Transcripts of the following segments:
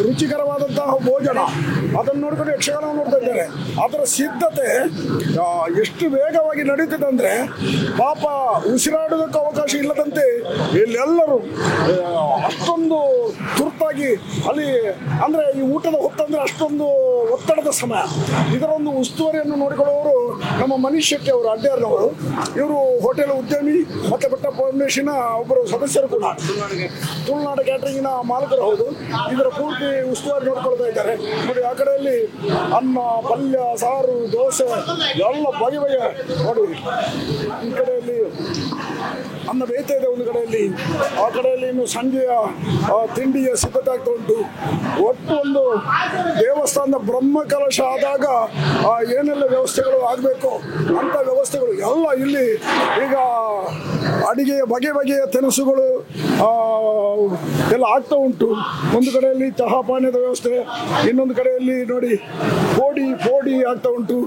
ರುಚಿಕರವಾದಂತಹ ಭೋಜನ ಅದನ್ನು ನೋಡ್ಕೊಂಡು ಯಕ್ಷಗಾನ ನೋಡ್ತಾ ಇದ್ದಾರೆ. ಅದರ ಸಿದ್ಧತೆ ಎಷ್ಟು ವೇಗವಾಗಿ ನಡೀತಿದೆ ಅಂದರೆ ಪಾಪ ಉಸಿರಾಡೋದಕ್ಕೆ ಅವಕಾಶ ಇಲ್ಲದಂತೆ ಇಲ್ಲೆಲ್ಲರೂ ಅಷ್ಟೊಂದು ತುರ್ತಾಗಿ ಅಲ್ಲಿ ಅಂದರೆ ಈ ಊಟದ ಹೊತ್ತಂದರೆ ಅಷ್ಟೊಂದು ಒತ್ತಡದ ಸಮಯ. ಇದರ ಒಂದು ಉಸ್ತುವಾರಿಯನ್ನು ನೋಡಿಕೊಳ್ಳುವವರು ನಮ್ಮ ಮನೀಶ್ ಶೆಟ್ಟಿ ಅವರು ಅಡ್ಡೇರ್ನವರು. ಇವರು ಹೋಟೆಲ್ ಉದ್ಯಮಿ ಮತ್ತು ಬೆಟ್ಟ ಫೌಂಡೇಶನ್ ಒಬ್ಬರು ಸದಸ್ಯರು ಕೂಡ, ತುಳುನಾಡು ಕ್ಯಾಟ್ರಿಂಗಿನ ಮಾಲಕರು ಹೌದು. ಇದರ ಪೂರ್ತಿ ಉಸ್ತುವಾರಿ ನೋಡ್ಕೊಳ್ತಾ ಇದ್ದಾರೆ. ನೋಡಿ ಆ ಕಡೆಯಲ್ಲಿ ಅನ್ನ, ಪಲ್ಯ, ಸಾರು, ದೋಸೆ ಎಲ್ಲ ಬಗೆ ಬಗೆ ನೋಡಿ. ಈ ಕಡೆಯಲ್ಲಿ ಅನ್ನ ಬೇಯ್ತಾ ಇದೆ ಒಂದು ಕಡೆಯಲ್ಲಿ, ಆ ಕಡೆಯಲ್ಲಿ ಇನ್ನು ಸಂಜೆಯ ತಿಂಡಿಯ ಸಿದ್ಧತೆ ಆಗ್ತಾ ಉಂಟು. ಒಟ್ಟು ಒಂದು ದೇವಸ್ಥಾನದ ಬ್ರಹ್ಮಕಲಶ ಆದಾಗ ಏನೆಲ್ಲ ವ್ಯವಸ್ಥೆಗಳು ಆಗಬೇಕು ಅಂಥ ವ್ಯವಸ್ಥೆಗಳು ಎಲ್ಲ ಇಲ್ಲಿ ಈಗ ಅಡಿಗೆಯ ಬಗೆ ಬಗೆಯ ತಿನಿಸುಗಳು ಎಲ್ಲ ಆಗ್ತಾ ಉಂಟು. ಒಂದು ಕಡೆಯಲ್ಲಿ ಚಹಾ ಪಾನೀಯದ ವ್ಯವಸ್ಥೆ, ಇನ್ನೊಂದು ಕಡೆಯಲ್ಲಿ ನೋಡಿ ಪೋಡಿ ಆಗ್ತಾ ಉಂಟು.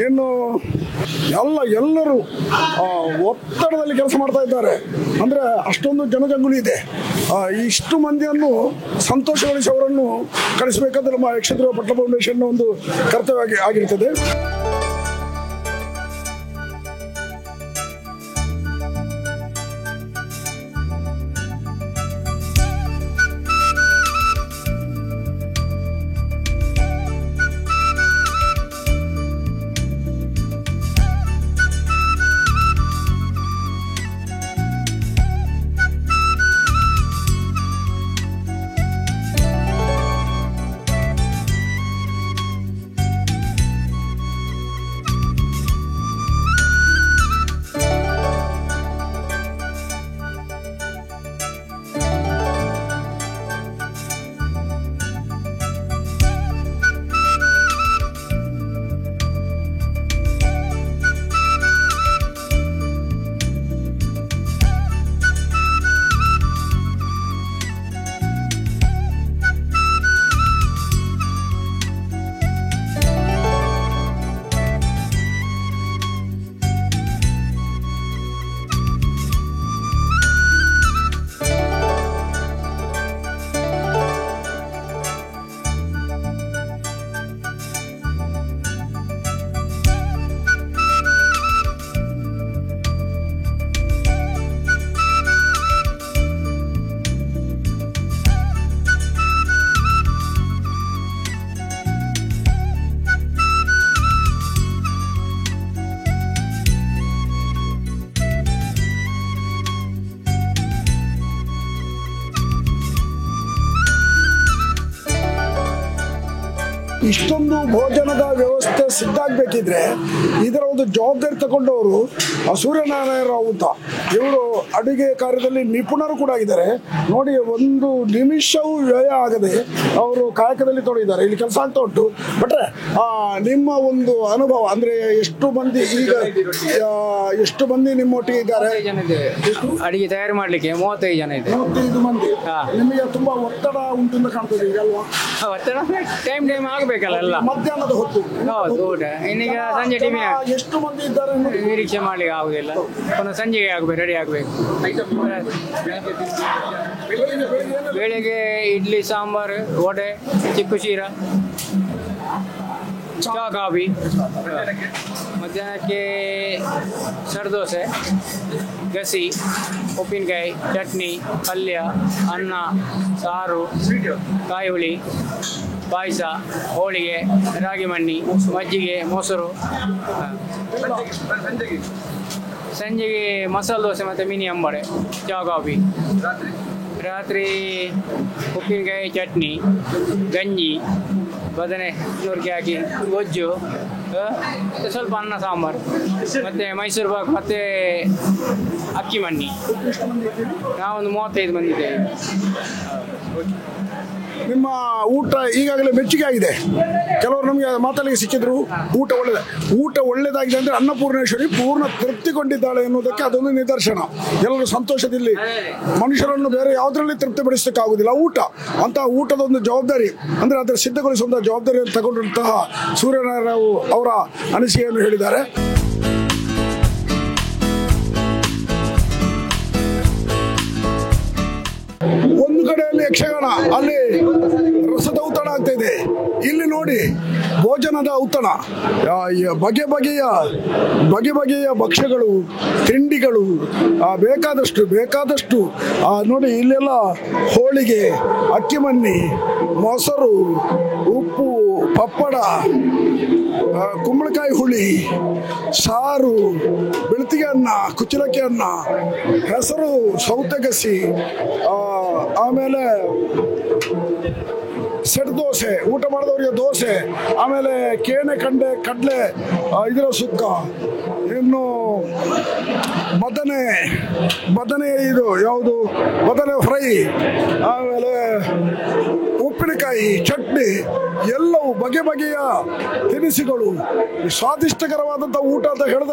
ಇನ್ನು ಎಲ್ಲರೂ ಒತ್ತಡದಲ್ಲಿ ಕೆಲಸ ಮಾಡ್ತಾ ಇದ್ದಾರೆ. ಅಂದರೆ ಅಷ್ಟೊಂದು ಜನಜಂಗುಳಿ ಇದೆ. ಇಷ್ಟು ಮಂದಿಯನ್ನು ಸಂತೋಷಗೊಳಿಸಿ ಅವರನ್ನು ಕಳಿಸಬೇಕಾದ್ರೆ ನಮ್ಮ ಯಕ್ಷಧ್ರುವ ಪಟ್ಟ ಫೌಂಡೇಶನ್ ಒಂದು ಕರ್ತವ್ಯ ಆಗಿರ್ತದೆ. ಇಷ್ಟೊಂದು ಭೋಜನದ ವ್ಯವಸ್ಥೆ ಸಿದ್ಧ ಆಗಬೇಕಿದ್ರೆ ಇದರ ಒಂದು ಜವಾಬ್ದಾರಿ ತಗೊಂಡವರು ಸೂರ್ಯನಾರಾಯಣ ರಾವ್ ಅಂತ, ಇವರು ಅಡುಗೆ ಕಾರ್ಯದಲ್ಲಿ ನಿಪುಣರು ಕೂಡ ಆಗಿದ್ದಾರೆ. ನೋಡಿ, ಒಂದು ನಿಮಿಷವೂ ವ್ಯಯ ಆಗದೆ ಅವರು ಕಾಯಕದಲ್ಲಿ ತೊಡಗಿದ್ದಾರೆ. ಇಲ್ಲಿ ಕೆಲಸ ಆಗ್ತಾ ಉಂಟು. ಬಟ್ರೆ ನಿಮ್ಮ ಒಂದು ಅನುಭವ ಅಂದ್ರೆ ಎಷ್ಟು ಮಂದಿ ನಿಮ್ಮೊಟ್ಟಿಗೆ ಇದ್ದಾರೆ? ಅಡಿಗೆ ತಯಾರು ಮಾಡ್ಲಿಕ್ಕೆ 35 ಜನ ಇದೆ. 35 ಮಂದಿ. ನಿಮಗೆ ತುಂಬಾ ಒತ್ತಡ ಉಂಟು ಅಂತ ಕಾಣ್ತದೆ ಈಗ ಅಲ್ವಾ? ಒತ್ತಡ ಟೈಮ್ ಆಗಬೇಕು. ಆಗ್ಬೇಕಲ್ಲ ಎಲ್ಲ. ಮಧ್ಯಾಹ್ನದ ಹೊತ್ತು ಹೌದು ಊಟ ಇನ್ನೀಗ ಸಂಜೆ ಟಿವಿ ಎಷ್ಟು ಮಂದಿ ಇದ್ದಾರೆ ನಿರೀಕ್ಷೆ ಮಾಡ್ಲಿಕ್ಕೆ ಆಗುದಿಲ್ಲ. ಪುನಃ ಸಂಜೆಗೆ ಆಗ್ಬೇಕು, ರೆಡಿ ಆಗ್ಬೇಕು. ಬೆಳಿಗ್ಗೆ ಇಡ್ಲಿ ಸಾಂಬಾರು, ವಡೆ, ಚಿಕ್ಕು ಶೀರ, ಚಾ, ಕಾಫಿ. ಮಧ್ಯಾಹ್ನಕ್ಕೆ ಸರದೋಸೆ, ಗಸಿ, ಉಪ್ಪಿನಕಾಯಿ, ಚಟ್ನಿ, ಪಲ್ಯ, ಅನ್ನ, ಸಾರು, ಕಾಯಿ ಹುಳಿ, ಪಾಯಸ, ಹೋಳಿಗೆ, ರಾಗಿ ಮಣ್ಣಿ, ಮಜ್ಜಿಗೆ, ಮೊಸರು. ಸಂಜೆಗೆ ಮಸಾಲೆ ದೋಸೆ ಮತ್ತು ಮಿನಿ ಅಂಬಡೆ, ಚಾ, ಕಾಫಿ. ರಾತ್ರಿ ಉಪ್ಪಿನಕಾಯಿ, ಚಟ್ನಿ, ಗಂಜಿ, ಬದನೆ ನುರ್ಗಿ ಹಾಕಿ ಗೊಜ್ಜು, ಸ್ವಲ್ಪ ಅನ್ನ ಸಾಂಬಾರು, ಮತ್ತು ಮೈಸೂರು ಪಾಕ್, ಮತ್ತು ಅಕ್ಕಿ ಮಣ್ಣಿ. ನಾವೊಂದು 35 ಮಂದಿ ಇದ್ದೇವೆ. ನಿಮ್ಮ ಊಟ ಈಗಾಗಲೇ ಮೆಚ್ಚುಗೆ ಆಗಿದೆ. ಕೆಲವರು ನಮಗೆ ಮಾತಾಡಲಿಕ್ಕೆ ಸಿಕ್ಕಿದ್ರು, ಊಟ ಒಳ್ಳೆಯದಾಗಿದೆ ಅಂದರೆ ಅನ್ನಪೂರ್ಣೇಶ್ವರಿ ಪೂರ್ಣ ತೃಪ್ತಿಗೊಂಡಿದ್ದಾಳೆ ಎನ್ನುವುದಕ್ಕೆ ಅದೊಂದು ನಿದರ್ಶನ. ಎಲ್ಲರೂ ಸಂತೋಷದಲ್ಲಿ ಮನುಷ್ಯರನ್ನು ಬೇರೆ ಯಾವುದರಲ್ಲಿ ತೃಪ್ತಿಪಡಿಸಲಿಕ್ಕಾಗುವುದಿಲ್ಲ. ಊಟ ಅಂತಹ ಊಟದ ಒಂದು ಜವಾಬ್ದಾರಿ ಅಂದರೆ ಅದರ ಸಿದ್ಧಗೊಳಿಸುವಂಥ ಜವಾಬ್ದಾರಿಯನ್ನು ತಗೊಂಡಂತಹ ಸೂರ್ಯನಾರಾಯಣ ಅವರ ಅನಿಸಿಕೆಯನ್ನು ಹೇಳಿದ್ದಾರೆ. ಒಂದು ಕಡೆಯಲ್ಲಿ ಯಕ್ಷಗಾನ, ಅಲ್ಲಿ ರಸದ ಔತಣ ಆಗ್ತಾ ಇದೆ. ಇಲ್ಲಿ ನೋಡಿ ಭೋಜನದ ಔತಣ, ಬಗೆ ಬಗೆಯ ಭಕ್ಷ್ಯಗಳು, ತಿಂಡಿಗಳು, ಬೇಕಾದಷ್ಟು ನೋಡಿ. ಇಲ್ಲೆಲ್ಲ ಹೋಳಿಗೆ, ಅಕ್ಕಿ ಮಣ್ಣಿ, ಮೊಸರು, ಉಪ್ಪು, ಪಪ್ಪಡ, ಕುಂಬಳಕಾಯಿ ಹುಳಿ, ಸಾರು, ಬೆಳ್ತಿಗೆ ಅನ್ನ, ಕುಚ್ಚಲಕ್ಕಿ ಅನ್ನ, ಹೆಸರು ಸೌತೆಗಸಿ, ಆಮೇಲೆ ಸೆಟ್ ದೋಸೆ, ಊಟ ಮಾಡಿದವರಿಗೆ ದೋಸೆ, ಆಮೇಲೆ ಕಡಲೆ ಇದರ ಸುಕ್ಕ, ಇನ್ನು ಬದನೆ ಇದು ಯಾವುದು ಬದನೆ ಫ್ರೈ, ಆಮೇಲೆ ಉಪ್ಪಿನಕಾಯಿ, ಚಟ್ನಿ, ಎಲ್ಲವೂ ಬಗೆಯ ತಿನಿಸುಗಳು. ಸ್ವಾದಿಷ್ಟಕರವಾದಂಥ ಊಟ ಅಂತ ಹೇಳಿದ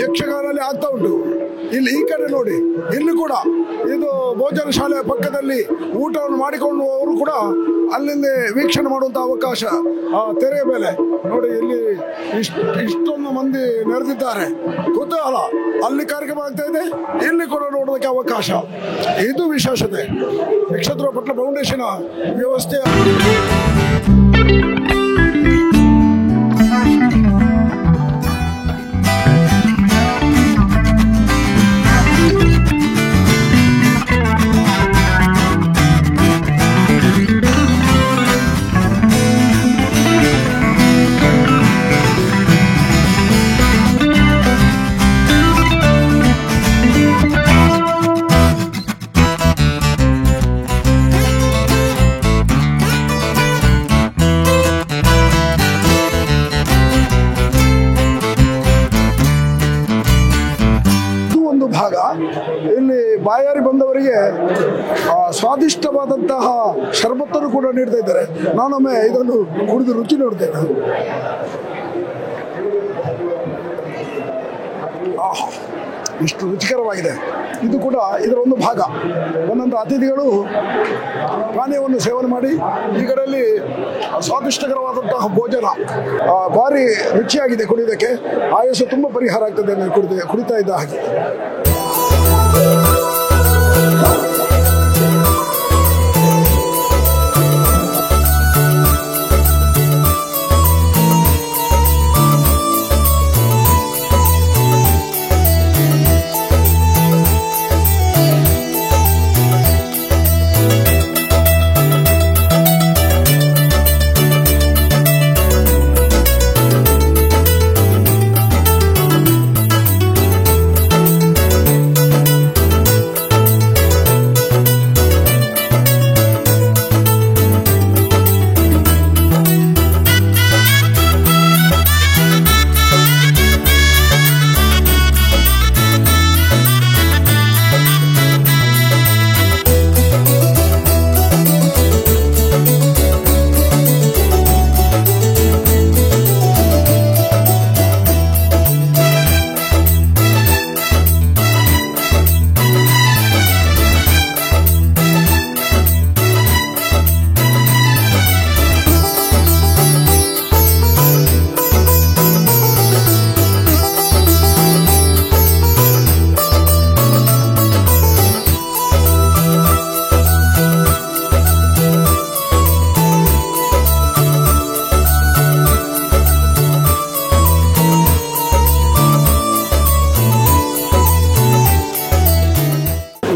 ಯಕ್ಷಗಾನದಲ್ಲಿ ಆಗ್ತಾ ಉಂಟು. ಇಲ್ಲಿ ಈ ಕಡೆ ನೋಡಿ, ಇಲ್ಲಿ ಕೂಡ ಇದು ಭೋಜನ ಶಾಲೆಯ ಪಕ್ಕದಲ್ಲಿ ಊಟವನ್ನು ಮಾಡಿಕೊಳ್ಳುವವರು ಕೂಡ ಅಲ್ಲಿಂದ ವೀಕ್ಷಣೆ ಮಾಡುವಂಥ ಅವಕಾಶ. ಆ ತೆರೆಯ ಮೇಲೆ ನೋಡಿ, ಇಲ್ಲಿ ಇಷ್ಟೊಂದು ಮಂದಿ ನೆರೆದಿದ್ದಾರೆ. ಕುತೂಹಲ, ಅಲ್ಲಿ ಕಾರ್ಯಕ್ರಮ ಆಗ್ತಾ ಇದೆ, ಇಲ್ಲಿ ಕೂಡ ನೋಡೋದಕ್ಕೆ ಅವಕಾಶ. ಇದು ವಿಶೇಷತೆ ನಕ್ಷತ್ರ ಪಟ್ಲ ಫೌಂಡೇಶನ್ ವ್ಯವಸ್ಥೆ. ಭಾಗ ಇಲ್ಲಿ ಬಾಯಾರಿ ಬಂದವರಿಗೆ ಸ್ವಾದಿಷ್ಟವಾದಂತಹ ಶರಬತ್ತನ್ನು ಕೂಡ ನೀಡ್ತಾ ಇದ್ದಾರೆ. ನಾನೊಮ್ಮೆ ಇದನ್ನು ಕುಡಿದು ರುಚಿ ನೋಡ್ತೇನೆ. ಇಷ್ಟು ರುಚಿಕರವಾಗಿದೆ. ಇದು ಕೂಡ ಇದರ ಒಂದು ಭಾಗ. ಒಂದೊಂದು ಅತಿಥಿಗಳು ಪಾನೀಯವನ್ನು ಸೇವನೆ ಮಾಡಿ ಈ ಕಡೆಯಲ್ಲಿ ಸ್ವಾದಿಷ್ಟಕರವಾದಂತಹ ಭೋಜನ ಭಾರಿ ರುಚಿಯಾಗಿದೆ. ಕುಡಿಯೋದಕ್ಕೆ ಆಯಸ್ಸು ತುಂಬ ಪರಿಹಾರ ಆಗ್ತದೆ ಕುಡಿತಾ ಇದ್ದ ಹಾಗೆ.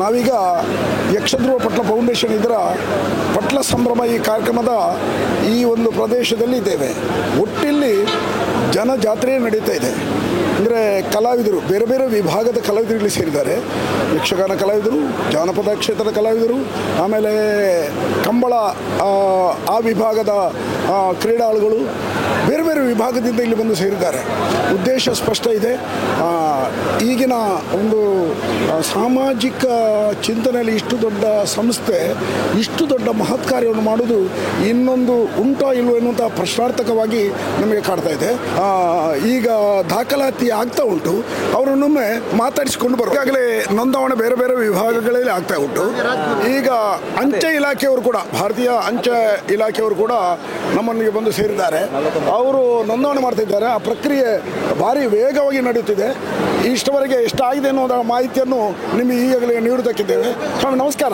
ನಾವೀಗ ಯಕ್ಷಧ್ರುವ ಪಟ್ಲ ಫೌಂಡೇಶನ್ ಇದರ ಪಟ್ಲ ಸಂಭ್ರಮ ಈ ಕಾರ್ಯಕ್ರಮದ ಈ ಒಂದು ಪ್ರದೇಶದಲ್ಲಿ ಇದ್ದೇವೆ. ಒಟ್ಟಿಲ್ಲಿ ಜನಜಾತ್ರೆ ನಡೀತಾ ಇದೆ. ಅಂದರೆ ಕಲಾವಿದರು, ಬೇರೆ ಬೇರೆ ವಿಭಾಗದ ಕಲಾವಿದರು ಇಲ್ಲಿ ಸೇರಿದ್ದಾರೆ. ಯಕ್ಷಗಾನ ಕಲಾವಿದರು, ಜಾನಪದ ಕ್ಷೇತ್ರದ ಕಲಾವಿದರು, ಆಮೇಲೆ ಕಂಬಳ ಆ ವಿಭಾಗದ ಕ್ರೀಡಾಳುಗಳು, ಬೇರೆ ಬೇರೆ ವಿಭಾಗದಿಂದ ಇಲ್ಲಿ ಬಂದು ಸೇರಿದ್ದಾರೆ. ಉದ್ದೇಶ ಸ್ಪಷ್ಟ ಇದೆ. ಈಗಿನ ಒಂದು ಸಾಮಾಜಿಕ ಚಿಂತನೆಯಲ್ಲಿ ಇಷ್ಟು ದೊಡ್ಡ ಸಂಸ್ಥೆ ಇಷ್ಟು ದೊಡ್ಡ ಮಹತ್ ಕಾರ್ಯವನ್ನು ಮಾಡೋದು ಇನ್ನೊಂದು ಉಂಟೋ ಇಲ್ವೋ ಎನ್ನುವಂಥ ಪ್ರಶ್ನಾರ್ಥಕವಾಗಿ ನಮಗೆ ಕಾಡ್ತಾ ಇದೆ. ಈಗ ದಾಖಲಾತಿ ಆಗ್ತಾ ಉಂಟು. ಅವರನ್ನೊಮ್ಮೆ ಮಾತಾಡಿಸಿಕೊಂಡು ಬರೋ ಈಗಾಗಲೇ ನೋಂದಾವಣೆ ಬೇರೆ ಬೇರೆ ವಿಭಾಗಗಳಲ್ಲಿ ಆಗ್ತಾ ಉಂಟು. ಈಗ ಅಂಚೆ ಇಲಾಖೆಯವರು ಕೂಡ, ಭಾರತೀಯ ಅಂಚೆ ಇಲಾಖೆಯವರು ಕೂಡ ನಮ್ಮೊಂದಿಗೆ ಬಂದು ಸೇರಿದ್ದಾರೆ. ಅವರು ನೋಂದಣಿ ಮಾಡ್ತಾ ಇದ್ದಾರೆ. ಆ ಪ್ರಕ್ರಿಯೆ ಭಾರಿ ವೇಗವಾಗಿ ನಡೆಯುತ್ತಿದೆ. ಇಷ್ಟವರೆಗೆ ಎಷ್ಟಾಗಿದೆ ಅನ್ನೋದ ಮಾಹಿತಿಯನ್ನು ನಿಮಗೆ ಈಗಾಗಲೇ ನೀಡುತ್ತಕ್ಕಿದ್ದೇವೆ. ಸ್ವಾಮಿ ನಮಸ್ಕಾರ.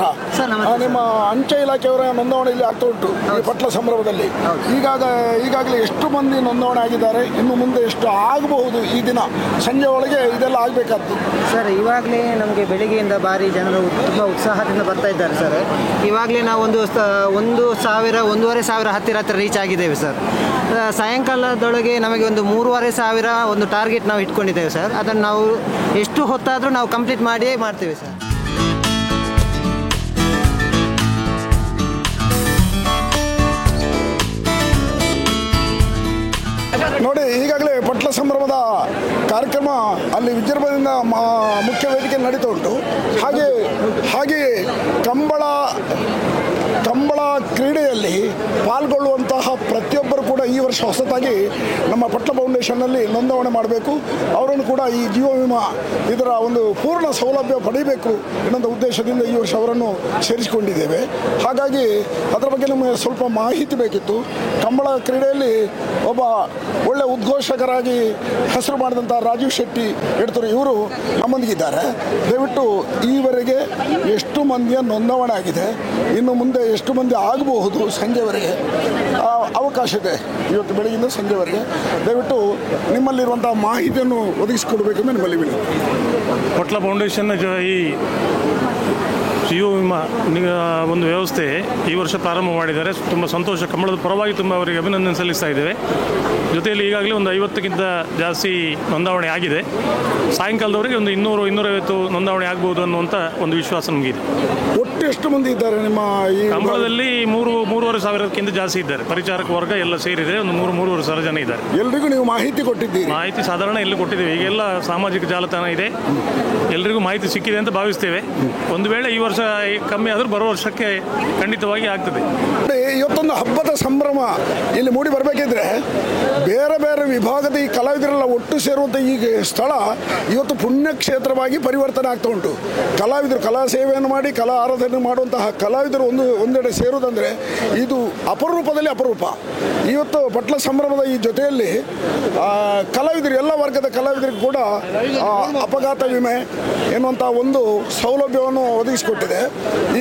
ನಿಮ್ಮ ಅಂಚೆ ಇಲಾಖೆಯವರ ನೋಂದಣಿ ಇಲ್ಲಿ ಆಗ್ತಾ ಉಂಟು ಈ ಪಟ್ಲ ಸಂಭ್ರಮದಲ್ಲಿ. ಈಗಾಗಲೇ ಎಷ್ಟು ಮಂದಿ ನೋಂದಣಿ ಆಗಿದ್ದಾರೆ? ಇನ್ನು ಮುಂದೆ ಎಷ್ಟು ಆಗಬಹುದು? ಈ ದಿನ ಸಂಜೆ ಒಳಗೆ ಇದೆಲ್ಲ ಆಗಬೇಕಾದ್ದು ಸರ್. ಇವಾಗಲೇ ನಮಗೆ ಬೆಳಿಗ್ಗೆಯಿಂದ ಭಾರಿ ಜನರು ತುಂಬ ಉತ್ಸಾಹದಿಂದ ಬರ್ತಾ ಇದ್ದಾರೆ ಸರ್. ಇವಾಗಲೇ ನಾವು 1,000-1,500 ಹತ್ತಿರ ರೀಚ್ ಆಗಿದ್ದೇವೆ ಸರ್. ಸಾಯಂಕಾಲದೊಳಗೆ ನಮಗೆ ಒಂದು 3,500 ಒಂದು ಟಾರ್ಗೆಟ್ ನಾವು ಇಟ್ಕೊಂಡಿದ್ದೇವೆ ಸರ್. ಅದನ್ನು ನಾವು ಎಷ್ಟು ಹೊತ್ತಾದರೂ ನಾವು ಕಂಪ್ಲೀಟ್ ಮಾಡಿಯೇ ಮಾಡ್ತೇವೆ ಸರ್. ನೋಡಿ, ಈಗಾಗಲೇ ಪಟ್ಲ ಸಂಭ್ರಮದ ಕಾರ್ಯಕ್ರಮ ಅಲ್ಲಿ ವಿಜೃಂಭಣೆಯಿಂದ ಮುಖ್ಯ ವೇದಿಕೆ ನಡೀತಾ ಉಂಟು. ಹಾಗೆ ಕಂಬಳ ಕ್ರೀಡೆಯಲ್ಲಿ ಪಾಲ್ಗೊಳ್ಳುವಂತಹ ಪ್ರತಿಯೊಬ್ಬರು ಕೂಡ ಈ ವರ್ಷ ಹೊಸತಾಗಿ ನಮ್ಮ ಪಟ್ಲ ಫೌಂಡೇಶನ್ನಲ್ಲಿ ನೋಂದಣಿ ಮಾಡಬೇಕು. ಅವರನ್ನು ಕೂಡ ಈ ಜೀವ ವಿಮಾ ಇದರ ಒಂದು ಪೂರ್ಣ ಸೌಲಭ್ಯ ಪಡೆಯಬೇಕು ಎನ್ನುವಂಥ ಉದ್ದೇಶದಿಂದ ಈ ವರ್ಷ ಅವರನ್ನು ಸೇರಿಸಿಕೊಂಡಿದ್ದೇವೆ. ಹಾಗಾಗಿ ಅದರ ಬಗ್ಗೆ ನಮಗೆ ಸ್ವಲ್ಪ ಮಾಹಿತಿ ಬೇಕಿತ್ತು. ಕಂಬಳ ಕ್ರೀಡೆಯಲ್ಲಿ ಒಬ್ಬ ಒಳ್ಳೆ ಉದ್ಘೋಷಕರಾಗಿ ಹೆಸರು ಮಾಡಿದಂಥ ರಾಜೀವ್ ಶೆಟ್ಟಿ ಎಡ್ತೂರು ಇವರು ನಮ್ಮೊಂದಿಗಿದ್ದಾರೆ. ದಯವಿಟ್ಟು ಈವರೆಗೆ ಎಷ್ಟು ಮಂದಿಯ ನೋಂದಣಿ ಆಗಿದೆ, ಇನ್ನು ಮುಂದೆ ಎಷ್ಟು ಮಂದಿ ಆಗಬಹುದು ಸಂಜೆವರೆಗೆ ಅವಕಾಶ ಇದೆ? ಇವತ್ತು ಬೆಳಗಿಂದ ಸಂಜೆವರೆಗೆ ದಯವಿಟ್ಟು ನಿಮ್ಮಲ್ಲಿರುವಂಥ ಮಾಹಿತಿಯನ್ನು ಒದಗಿಸಿಕೊಡ್ಬೇಕೆಂದು ನಿಮ್ಮಲ್ಲಿ ವಿನಂತಿ. ಪಟ್ಲ ಫೌಂಡೇಶನ್ ಈ ಜೀವ ವಿಮಾ ಒಂದು ವ್ಯವಸ್ಥೆ ಈ ವರ್ಷ ಪ್ರಾರಂಭ ಮಾಡಿದ್ದಾರೆ. ತುಂಬ ಸಂತೋಷ. ಕಂಬಳದ ಪರವಾಗಿ ತುಂಬ ಅವರಿಗೆ ಅಭಿನಂದನೆ ಸಲ್ಲಿಸ್ತಾ ಇದ್ದೇವೆ. ಜೊತೆಯಲ್ಲಿ ಈಗಾಗಲೇ ಒಂದು 50ಕ್ಕಿಂತ ಜಾಸ್ತಿ ನೋಂದಾವಣೆ ಆಗಿದೆ. ಸಾಯಂಕಾಲದವರೆಗೆ ಒಂದು 200-250 ನೋಂದಾವಣೆ ಆಗ್ಬೋದು ಅನ್ನುವಂಥ ಒಂದು ವಿಶ್ವಾಸ ನಮಗಿದೆ. ಒಟ್ಟು ಎಷ್ಟು ಮಂದಿ ಇದ್ದಾರೆ ನಿಮ್ಮ ಈ ಕಂಬಳದಲ್ಲಿ? 3,500-3,500ಕ್ಕಿಂತ ಜಾಸ್ತಿ ಇದ್ದಾರೆ. ಪರಿಚಾರಕ ವರ್ಗ ಎಲ್ಲ ಸೇರಿದರೆ ಒಂದು 3,500 ಜನ ಇದ್ದಾರೆ. ಎಲ್ರಿಗೂ ನೀವು ಮಾಹಿತಿ ಕೊಟ್ಟಿದ್ದೀರಿ? ಮಾಹಿತಿ ಸಾಧಾರಣ ಎಲ್ಲ ಕೊಟ್ಟಿದ್ದೇವೆ. ಈಗೆಲ್ಲ ಸಾಮಾಜಿಕ ಜಾಲತಾಣ ಇದೆ, ಎಲ್ರಿಗೂ ಮಾಹಿತಿ ಸಿಕ್ಕಿದೆ ಅಂತ ಭಾವಿಸ್ತೇವೆ. ಒಂದು ವೇಳೆ ಈ ವರ್ಷ ಕಮ್ಮಿ ಆದರೂ ಬರೋ ವರ್ಷಕ್ಕೆ ಖಂಡಿತವಾಗಿ ಆಗ್ತದೆ. ಇವತ್ತೊಂದು ಹಬ್ಬದ ಸಂಭ್ರಮ ಇಲ್ಲಿ ಮೂಡಿ ಬರಬೇಕಿದ್ರೆ ಬೇರೆ ಬೇರೆ ವಿಭಾಗದ ಈ ಕಲಾವಿದರೆಲ್ಲ ಒಟ್ಟು ಸೇರುವಂಥ ಈ ಸ್ಥಳ ಇವತ್ತು ಪುಣ್ಯಕ್ಷೇತ್ರವಾಗಿ ಪರಿವರ್ತನೆ ಆಗ್ತಾ ಉಂಟು. ಕಲಾವಿದರು ಕಲಾ ಸೇವೆಯನ್ನು ಮಾಡಿ ಕಲಾ ಆರಾಧನೆ ಮಾಡುವಂತಹ ಕಲಾವಿದರು ಒಂದೆಡೆ ಸೇರುವುದಂದರೆ ಇದು ಅಪರೂಪದಲ್ಲಿ ಅಪರೂಪ. ಇವತ್ತು ಪಟ್ಲ ಸಂಭ್ರಮದ ಈ ಜೊತೆಯಲ್ಲಿ ಕಲಾವಿದರು ಎಲ್ಲ ವರ್ಗದ ಕಲಾವಿದರಿಗೂ ಕೂಡ ಅಪಘಾತ ವಿಮೆ ಎನ್ನುವಂಥ ಒಂದು ಸೌಲಭ್ಯವನ್ನು ಒದಗಿಸಿಕೊಟ್ಟಿದೆ.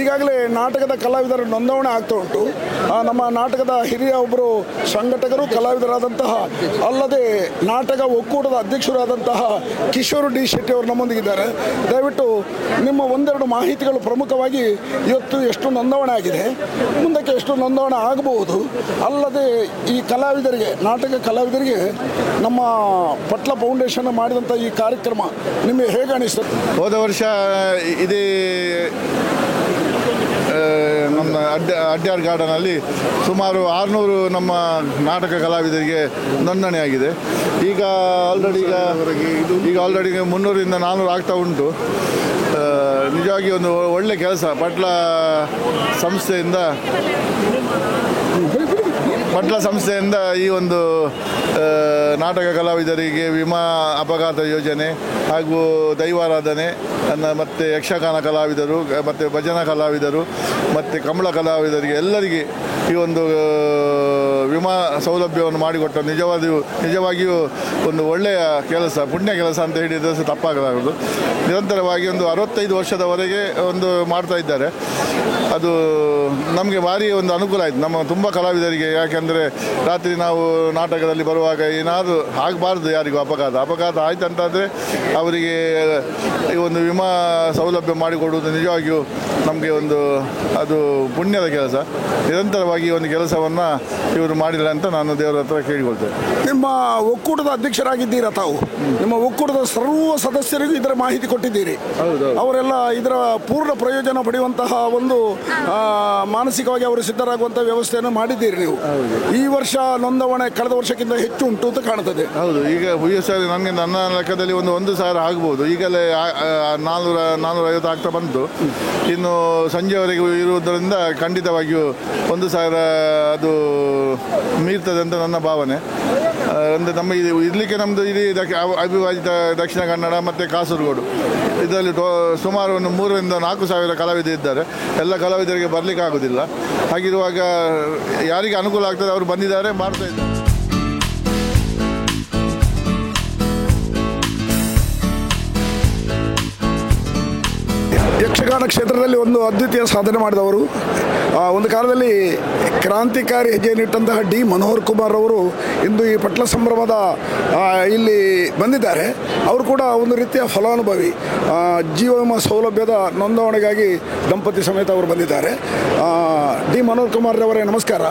ಈಗಾಗಲೇ ನಾಟಕದ ಕಲಾವಿದರ ನೋಂದಣಿ ಆಗ್ತಾ ಉಂಟು. ನಮ್ಮ ನಾಟಕದ ಹಿರಿಯ ಒಬ್ಬರು ಸಂಘಟಕರು ಕಲಾವಿದರಾದಂತಹ ಅಲ್ಲದೆ ನಾಟಕ ಒಕ್ಕೂಟದ ಅಧ್ಯಕ್ಷರಾದಂತಹ ಕಿಶೋರ್ ಡಿ ಶೆಟ್ಟಿ ಅವರು ನಮ್ಮೊಂದಿಗಿದ್ದಾರೆ. ದಯವಿಟ್ಟು ನಿಮ್ಮ ಒಂದೆರಡು ಮಾಹಿತಿಗಳು ಪ್ರಮುಖವಾಗಿ ಇವತ್ತು ಎಷ್ಟು ನೋಂದಣಿ ಆಗಿದೆ, ಮುಂದಕ್ಕೆ ಎಷ್ಟು ನೋಂದಣಿ ಆಗಬಹುದು, ಅಲ್ಲದೆ ಈ ಕಲಾವಿದರಿಗೆ ನಾಟಕ ಕಲಾವಿದರಿಗೆ ನಮ್ಮ ಪಟ್ಲ ಫೌಂಡೇಶನ್ ಮಾಡಿದಂಥ ಈ ಕಾರ್ಯಕ್ರಮ ನಿಮಗೆ ಹೇಗೆ ಅನಿಸ್ತದೆ? ಹೋದ ವರ್ಷ ಇದೇ ನಮ್ಮ ಅಡ್ಯಾರ್ ಗಾರ್ಡನಲ್ಲಿ ಸುಮಾರು 600 ನಮ್ಮ ನಾಟಕ ಕಲಾವಿದರಿಗೆ ನೋಂದಣಿಯಾಗಿದೆ. ಈಗ ಆಲ್ರೆಡಿ 300ರಿಂದ 400 ಆಗ್ತಾ ಉಂಟು. ನಿಜವಾಗಿ ಒಂದು ಒಳ್ಳೆ ಕೆಲಸ ಪಟ್ಲ ಸಂಸ್ಥೆಯಿಂದ ಈ ಒಂದು ನಾಟಕ ಕಲಾವಿದರಿಗೆ ವಿಮಾ ಅಪಘಾತ ಯೋಜನೆ ಹಾಗೂ ದೈವಾರಾಧನೆ ಮತ್ತು ಯಕ್ಷಗಾನ ಕಲಾವಿದರು ಮತ್ತು ಭಜನಾ ಕಲಾವಿದರು ಮತ್ತು ಕಂಬಳ ಕಲಾವಿದರಿಗೆ ಎಲ್ಲರಿಗೆ ಈ ಒಂದು ವಿಮಾ ಸೌಲಭ್ಯವನ್ನು ಮಾಡಿಕೊಟ್ಟ ನಿಜವಾಗಿಯೂ ಒಂದು ಒಳ್ಳೆಯ ಕೆಲಸ, ಪುಣ್ಯ ಕೆಲಸ ಅಂತ ಹೇಳಿದರೆ ತಪ್ಪಾಗಲಾರದು. ನಿರಂತರವಾಗಿ ಒಂದು 65 ವರ್ಷದವರೆಗೆ ಒಂದು ಮಾಡ್ತಾ ಇದ್ದಾರೆ. ಅದು ನಮಗೆ ಭಾರಿ ಒಂದು ಅನುಕೂಲ ಆಯಿತು ನಮ್ಮ ತುಂಬ ಕಲಾವಿದರಿಗೆ. ಯಾಕೆಂದರೆ ರಾತ್ರಿ ನಾವು ನಾಟಕದಲ್ಲಿ ಬರುವಾಗ ಏನಾದರೂ ಆಗಬಾರ್ದು, ಯಾರಿಗೂ ಅಪಘಾತ ಆಯ್ತು ಅಂತಾದರೆ ಅವರಿಗೆ ಈ ಒಂದು ವಿಮಾ ಸೌಲಭ್ಯ ಮಾಡಿಕೊಡುವುದು ನಿಜವಾಗಿಯೂ ನಮಗೆ ಒಂದು ಅದು ಪುಣ್ಯದ ಕೆಲಸ. ನಿರಂತರವಾಗಿ ಒಂದು ಕೆಲಸವನ್ನು ಇವರು ಮಾಡಿಲ್ಲ ಅಂತ ನಾನು ದೇವರ ಹತ್ರ ಕೇಳಿಕೊಳ್ತೇನೆ. ನಿಮ್ಮ ಒಕ್ಕೂಟದ ಅಧ್ಯಕ್ಷರಾಗಿದ್ದೀರಾ ತಾವು, ನಿಮ್ಮ ಒಕ್ಕೂಟದ ಸರ್ವ ಸದಸ್ಯರಿಗೂ ಇದರ ಮಾಹಿತಿ ಕೊಟ್ಟಿದ್ದೀರಿ. ಅವರೆಲ್ಲ ಇದರ ಪೂರ್ಣ ಪ್ರಯೋಜನ ಪಡೆಯುವಂತಹ ಒಂದು ಮಾನಸಿಕವಾಗಿ ಅವರು ಸಿದ್ಧರಾಗುವಂಥ ವ್ಯವಸ್ಥೆಯನ್ನು ಮಾಡಿದ್ದೀರಿ ನೀವು. ಈ ವರ್ಷ ನೋಂದಣಿ ಕಳೆದ ವರ್ಷಕ್ಕಿಂತ ಹೆಚ್ಚು ಉಂಟು ಅಂತ ಕಾಣ್ತದೆ. ಹೌದು, ಈಗ ಸರಿ ನನಗೆ ನನ್ನ ಲೆಕ್ಕದಲ್ಲಿ 1,000 ಆಗ್ಬೋದು. ಈಗಲೇ 450 ಆಗ್ತಾ ಬಂತು. ಇನ್ನು ಸಂಜೆವರೆಗೂ ಇರುವುದರಿಂದ ಖಂಡಿತವಾಗಿಯೂ 1,000 ಅದು ಮೀರ್ತದೆ ಅಂತ ನನ್ನ ಭಾವನೆ. ಅಂದರೆ ನಮ್ಮ ಇರಲಿಕ್ಕೆ ನಮ್ಮದು ಇಡೀ ಅವಿಭಾಜಿತ ದಕ್ಷಿಣ ಕನ್ನಡ ಮತ್ತು ಕಾಸರಗೋಡು ಇದರಲ್ಲಿ ಸುಮಾರು ಒಂದು 3ರಿಂದ 4 ಸಾವಿರ ಕಲಾವಿದರು ಇದ್ದಾರೆ. ಎಲ್ಲ ಕಲಾವಿದರಿಗೆ ಬರಲಿಕ್ಕೆ ಆಗೋದಿಲ್ಲ. ಹಾಗಿರುವಾಗ ಯಾರಿಗೆ ಅನುಕೂಲ ಆಗ್ತದೆ ಅವರು ಬಂದಿದ್ದಾರೆ, ಮಾಡ್ತಾ ಇದ್ದಾರೆ. ಯಕ್ಷಗಾನ ಕ್ಷೇತ್ರದಲ್ಲಿ ಒಂದು ಅದ್ವಿತೀಯ ಸಾಧನೆ ಮಾಡಿದವರು, ಒಂದು ಕಾಲದಲ್ಲಿ ಕ್ರಾಂತಿಕಾರಿ ಹೆಜ್ಜೆಯನ್ನಿಟ್ಟಂತಹ ಡಿ ಮನೋಹರ್ ಕುಮಾರ್ ಅವರು ಇಂದು ಈ ಪಟ್ಲ ಸಂಭ್ರಮದ ಇಲ್ಲಿ ಬಂದಿದ್ದಾರೆ. ಅವರು ಕೂಡ ಒಂದು ರೀತಿಯ ಫಲಾನುಭವಿ. ಜೀವ ವಿಮಾ ಸೌಲಭ್ಯದ ನೋಂದಣಿಗಾಗಿ ದಂಪತಿ ಸಮೇತ ಅವರು ಬಂದಿದ್ದಾರೆ. ಡಿ ಮನೋಹರ್ ಕುಮಾರ್ ಅವರೇ ನಮಸ್ಕಾರ.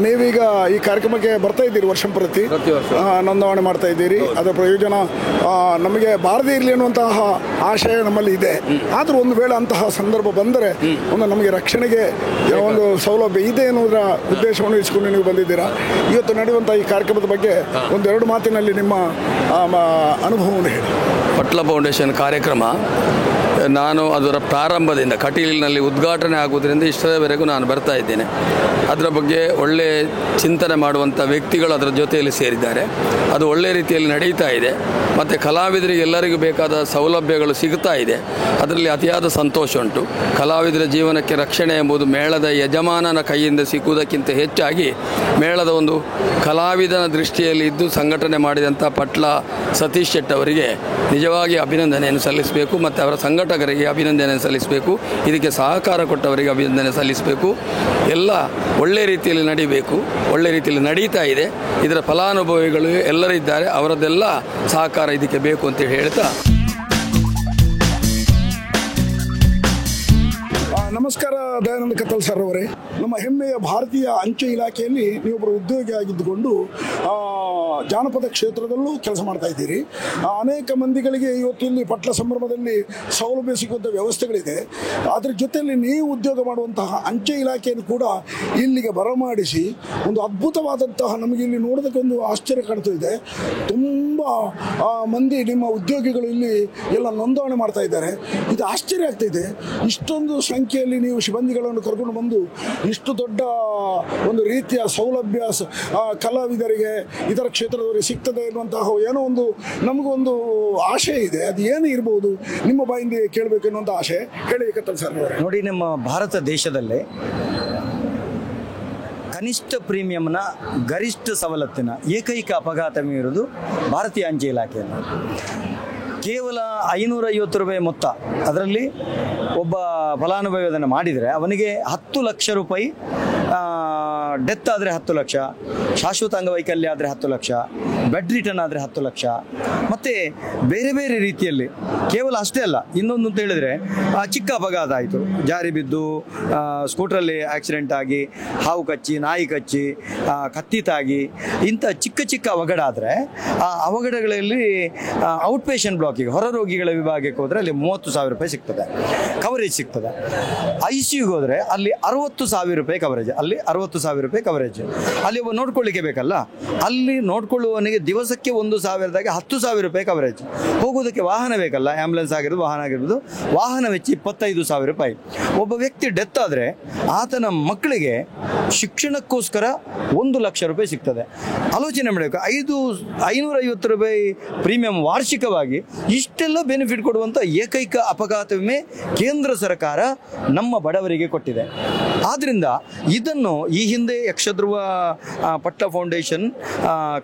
ನೀವೀಗ ಈ ಕಾರ್ಯಕ್ರಮಕ್ಕೆ ಬರ್ತಾ ಇದ್ದೀರಿ, ವರ್ಷ ಪ್ರತಿ ನೋಂದಣಿ ಮಾಡ್ತಾ ಇದ್ದೀರಿ. ಅದರ ಪ್ರಯೋಜನ ನಮಗೆ ಬಾರದೇ ಇರಲಿ ಅನ್ನುವಂತಹ ಆಶಯ ನಮ್ಮಲ್ಲಿ ಇದೆ. ಆದರೂ ಒಂದು ವೇಳೆ ಅಂತಹ ಸಂದರ್ಭ ಬಂದರೆ ಒಂದು ನಮಗೆ ರಕ್ಷಣೆಗೆ ಒಂದು ಸೌಲಭ್ಯ ಇದೆ ಎನ್ನುವುದರ ಉದ್ದೇಶವನ್ನು ಇರಿಸಿಕೊಂಡು ನೀವು ಬಂದಿದ್ದೀರಾ. ಇವತ್ತು ನಡೆಯುವಂಥ ಈ ಕಾರ್ಯಕ್ರಮದ ಬಗ್ಗೆ ಒಂದೆರಡು ಮಾತಿನಲ್ಲಿ ನಿಮ್ಮ ಅನುಭವವನ್ನು ಹೇಳಿ. ಪಟ್ಲ ಫೌಂಡೇಶನ್ ಕಾರ್ಯಕ್ರಮ ನಾನು ಅದರ ಪ್ರಾರಂಭದಿಂದ ಕಟೀಲಿನಲ್ಲಿ ಉದ್ಘಾಟನೆ ಆಗುವುದರಿಂದ ಇಷ್ಟರವರೆಗೂ ನಾನು ಬರ್ತಾ ಇದ್ದೇನೆ. ಅದರ ಬಗ್ಗೆ ಒಳ್ಳೆಯ ಚಿಂತನೆ ಮಾಡುವಂಥ ವ್ಯಕ್ತಿಗಳು ಅದರ ಜೊತೆಯಲ್ಲಿ ಸೇರಿದ್ದಾರೆ. ಅದು ಒಳ್ಳೆಯ ರೀತಿಯಲ್ಲಿ ನಡೀತಾ ಇದೆ ಮತ್ತು ಕಲಾವಿದರಿಗೆ ಎಲ್ಲರಿಗೂ ಬೇಕಾದ ಸೌಲಭ್ಯಗಳು ಸಿಗ್ತಾ ಇದೆ. ಅದರಲ್ಲಿ ಅತಿಯಾದ ಸಂತೋಷ ಉಂಟು. ಕಲಾವಿದರ ಜೀವನಕ್ಕೆ ರಕ್ಷಣೆ ಎಂಬುದು ಮೇಳದ ಯಜಮಾನನ ಕೈಯಿಂದ ಸಿಕ್ಕುವುದಕ್ಕಿಂತ ಹೆಚ್ಚಾಗಿ ಮೇಳದ ಒಂದು ಕಲಾವಿದನ ದೃಷ್ಟಿಯಲ್ಲಿ ಇದ್ದು ಸಂಘಟನೆ ಮಾಡಿದಂಥ ಪಟ್ಲ ಸತೀಶ್ ಶೆಟ್ಟಿ ಅವರಿಗೆ ನಿಜವಾಗಿ ಅಭಿನಂದನೆಯನ್ನು ಸಲ್ಲಿಸಬೇಕು ಮತ್ತು ಅವರ ಸಂಘಟಕರಿಗೆ ಅಭಿನಂದನೆ ಸಲ್ಲಿಸಬೇಕು. ಇದಕ್ಕೆ ಸಹಕಾರ ಕೊಟ್ಟವರಿಗೆ ಅಭಿನಂದನೆ ಸಲ್ಲಿಸಬೇಕು. ಎಲ್ಲ ಒಳ್ಳೆಯ ರೀತಿಯಲ್ಲಿ ನಡೀಬೇಕು, ಒಳ್ಳೆಯ ರೀತಿಯಲ್ಲಿ ನಡೀತಾ ಇದೆ. ಇದರ ಫಲಾನುಭವಿಗಳು ಎಲ್ಲರಿದ್ದಾರೆ, ಅವರದ್ದೆಲ್ಲ ಸಹಕಾರ ಇದಕ್ಕೆ ಬೇಕು ಅಂತೇಳಿ ಹೇಳ್ತಾ ನಮಸ್ಕಾರ. ದಯಾನಂದ ಕತ್ತಲ್ ಸರ್ ಅವರೇ, ನಮ್ಮ ಹೆಮ್ಮೆಯ ಭಾರತೀಯ ಅಂಚೆ ಇಲಾಖೆಯಲ್ಲಿ ನೀವೊಬ್ಬರು ಉದ್ಯೋಗಿ ಆಗಿದ್ದುಕೊಂಡು ಜಾನಪದ ಕ್ಷೇತ್ರದಲ್ಲೂ ಕೆಲಸ ಮಾಡ್ತಾ ಇದ್ದೀರಿ. ಅನೇಕ ಮಂದಿಗಳಿಗೆ ಇವತ್ತು ಇಲ್ಲಿ ಪಟ್ಲ ಸಂಭ್ರಮದಲ್ಲಿ ಸೌಲಭ್ಯ ಸಿಗುವಂಥ ವ್ಯವಸ್ಥೆಗಳಿದೆ. ಅದರ ಜೊತೆಯಲ್ಲಿ ನೀವು ಉದ್ಯೋಗ ಮಾಡುವಂತಹ ಅಂಚೆ ಇಲಾಖೆಯನ್ನು ಕೂಡ ಇಲ್ಲಿಗೆ ಬರಮಾಡಿಸಿ ಒಂದು ಅದ್ಭುತವಾದಂತಹ, ನಮಗೆ ಇಲ್ಲಿ ನೋಡೋದಕ್ಕೆ ಒಂದು ಆಶ್ಚರ್ಯ ಕಾಣ್ತಾ ಇದೆ. ತುಂಬ ಮಂದಿ ನಿಮ್ಮ ಉದ್ಯೋಗಿಗಳು ಇಲ್ಲಿ ಎಲ್ಲ ನೋಂದಣಿ ಮಾಡ್ತಾ ಇದ್ದಾರೆ. ಇದು ಆಶ್ಚರ್ಯ ಆಗ್ತಾಯಿದೆ. ಇಷ್ಟೊಂದು ಸಂಖ್ಯೆಯಲ್ಲಿ ನೀವು ಸಿಬ್ಬಂದಿಗಳನ್ನು ಕರ್ಕೊಂಡು ಬಂದು ಇಷ್ಟು ದೊಡ್ಡ ಒಂದು ರೀತಿಯ ಸೌಲಭ್ಯ ಕಲಾವಿದರಿಗೆ ಇತರ ಕ್ಷೇತ್ರದವರಿಗೆ ಸಿಗ್ತದೆ ಎನ್ನುವಂತಹ ಏನೋ ಒಂದು ನಮಗೊಂದು ಆಶೆ ಇದೆ. ಅದು ಏನು ಇರ್ಬೋದು ನಿಮ್ಮ ಬಾಯಿಂದ ಕೇಳಬೇಕು ಎನ್ನುವಂಥ ಆಶೆ. ಹೇಳಿ ಕತ್ತಲ್ ಸರ್. ನೋಡಿ, ನಮ್ಮ ಭಾರತ ದೇಶದಲ್ಲೇ ಕನಿಷ್ಠ ಪ್ರೀಮಿಯಂನ ಗರಿಷ್ಠ ಸವಲತ್ತಿನ ಏಕೈಕ ಅಪಘಾತ ವಿಮೆ ಇರುವುದು ಭಾರತೀಯ ಅಂಚೆ ಇಲಾಖೆಯನ್ನು. ಕೇವಲ 550 ರೂಪಾಯಿ ಮೊತ್ತ, ಅದರಲ್ಲಿ ಒಬ್ಬ ಫಲಾನುಭವಿ ಅದನ್ನು ಮಾಡಿದರೆ ಅವನಿಗೆ 10 ಲಕ್ಷ ರೂಪಾಯಿ, ಡೆತ್ ಆದರೆ 10 ಲಕ್ಷ, ಶಾಶ್ವತ ಅಂಗವೈಕಲ್ಯ ಆದರೆ 10 ಲಕ್ಷ, ಬೆಡ್ ರಿಟರ್ನ್ ಆದರೆ 10 ಲಕ್ಷ, ಮತ್ತು ಬೇರೆ ಬೇರೆ ರೀತಿಯಲ್ಲಿ. ಕೇವಲ ಅಷ್ಟೇ ಅಲ್ಲ, ಇನ್ನೊಂದು ಅಂತ ಹೇಳಿದರೆ ಚಿಕ್ಕ ಅಪಘಾತ ಆಯಿತು, ಜಾರಿ ಬಿದ್ದು ಸ್ಕೂಟ್ರಲ್ಲಿ ಆಕ್ಸಿಡೆಂಟ್ ಆಗಿ, ಹಾವು ಕಚ್ಚಿ, ನಾಯಿ ಕಚ್ಚಿ, ಕತ್ತಿ ತಾಗಿ, ಇಂಥ ಚಿಕ್ಕ ಚಿಕ್ಕ ಅವಘಡ ಆದರೆ ಆ ಅವಘಡಗಳಲ್ಲಿ ಔಟ್ ಪೇಷಂಟ್ ಬ್ಲಾಕಿಗೆ, ಹೊರ ರೋಗಿಗಳ ವಿಭಾಗಕ್ಕೆ ಹೋದರೆ ಅಲ್ಲಿ 30,000 ರೂಪಾಯಿ ಸಿಗ್ತದೆ, ಕವರೇಜ್ ಸಿಗ್ತದೆ. ICUಗೆ ಹೋದರೆ ಅಲ್ಲಿ 60,000 ರೂಪಾಯಿ ಕವರೇಜ್, ಅಲ್ಲಿ 60,000 ರೂಪಾಯಿ ಕವರೇಜ್. ಅಲ್ಲಿ ಒಬ್ಬ ನೋಡ್ಕೊಳ್ಳಿಕ್ಕೆ ಬೇಕಲ್ಲ, ಅಲ್ಲಿ ನೋಡ್ಕೊಳ್ಳುವವನಿಗೆ ದಿವಸಕ್ಕೆ 1,000ದಾಗೆ 10,000 ರೂಪಾಯಿ ಕವರೇಜ್. ಹೋಗೋದಕ್ಕೆ ವಾಹನ ಬೇಕಲ್ಲ, ಆ್ಯಂಬುಲೆನ್ಸ್ ಆಗಿರ್ಬೋದು, ವಾಹನ ಆಗಿರ್ಬೋದು, ವಾಹನ ವೆಚ್ಚ 25,000 ರೂಪಾಯಿ. ಒಬ್ಬ ವ್ಯಕ್ತಿ ಡೆತ್ ಆದರೆ ಆತನ ಮಕ್ಕಳಿಗೆ ಶಿಕ್ಷಣಕ್ಕೋಸ್ಕರ 1 ಲಕ್ಷ ರೂಪಾಯಿ ಸಿಗ್ತದೆ. ಆಲೋಚನೆ ಮಾಡಬೇಕು, 550 ರೂಪಾಯಿ ಪ್ರೀಮಿಯಂ ವಾರ್ಷಿಕವಾಗಿ ಇಷ್ಟೆಲ್ಲ ಬೆನಿಫಿಟ್ ಕೊಡುವಂಥ ಏಕೈಕ ಅಪಘಾತ ವಿಮೆ ಕೇಂದ್ರ ಸರ್ಕಾರ ನಮ್ಮ ಬಡವರಿಗೆ ಕೊಟ್ಟಿದೆ. ಆದ್ದರಿಂದ ಇದನ್ನು ಈ ಹಿಂದೆ ಯಕ್ಷಧ್ರುವ ಪಟ್ಲ ಫೌಂಡೇಶನ್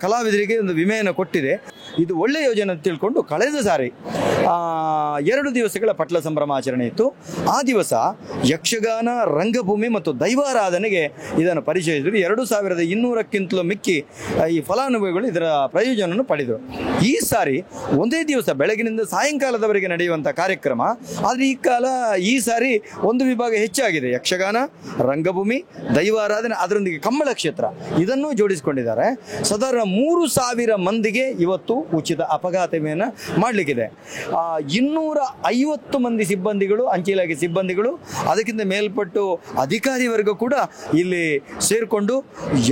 ಕಲಾವಿದರಿಗೆ ಒಂದು ವಿಮೆಯನ್ನು ಕೊಟ್ಟಿದೆ. ಇದು ಒಳ್ಳೆಯ ಯೋಜನೆ ಅಂತ ತಿಳ್ಕೊಂಡು ಕಳೆದ ಸಾರಿ 2 ದಿವಸಗಳ ಪಟ್ಲ ಸಂಭ್ರಮಾಚರಣೆ ಇತ್ತು. ಆ ದಿವಸ ಯಕ್ಷಗಾನ, ರಂಗಭೂಮಿ ಮತ್ತು ದೈವಾರಾಧನೆಗೆ ಇದನ್ನು ಪರಿಚಯಿಸಿದರು. 2,200ಕ್ಕಿಂತಲೂ ಮಿಕ್ಕಿ ಈ ಫಲಾನುಭವಿಗಳು ಇದರ ಪ್ರಯೋಜನವನ್ನು ಪಡೆದರು. ಈ ಸಾರಿ ಒಂದೇ ದಿವಸ ಬೆಳಗಿನಿಂದ ಸಾಯಂಕಾಲದವರೆಗೆ ನಡೆಯುವಂಥ ಕಾರ್ಯಕ್ರಮ. ಆದರೆ ಈ ಸಾರಿ ಒಂದು ವಿಭಾಗ ಹೆಚ್ಚಾಗಿದೆ, ಯಕ್ಷಗಾನ, ರಂಗಭೂಮಿ, ದೈವಾರಾಧನೆ, ಅದರೊಂದಿಗೆ ಕಂಬಳ ಕ್ಷೇತ್ರ, ಇದನ್ನು ಜೋಡಿಸಿಕೊಂಡಿದ್ದಾರೆ. ಸಾಧಾರಣ 3,000 ಮಂದಿಗೆ ಇವತ್ತು ಉಚಿತ ಅಪಘಾತ ವಿಮೆಯನ್ನು ಮಾಡಲಿಕ್ಕಿದೆ. 250 ಮಂದಿ ಸಿಬ್ಬಂದಿಗಳು, ಅಂಚೆ ಇಲಾಖೆ ಸಿಬ್ಬಂದಿಗಳು, ಅದಕ್ಕಿಂತ ಮೇಲ್ಪಟ್ಟು ಅಧಿಕಾರಿ ವರ್ಗ ಕೂಡ ಇಲ್ಲಿ ಸೇರಿಕೊಂಡು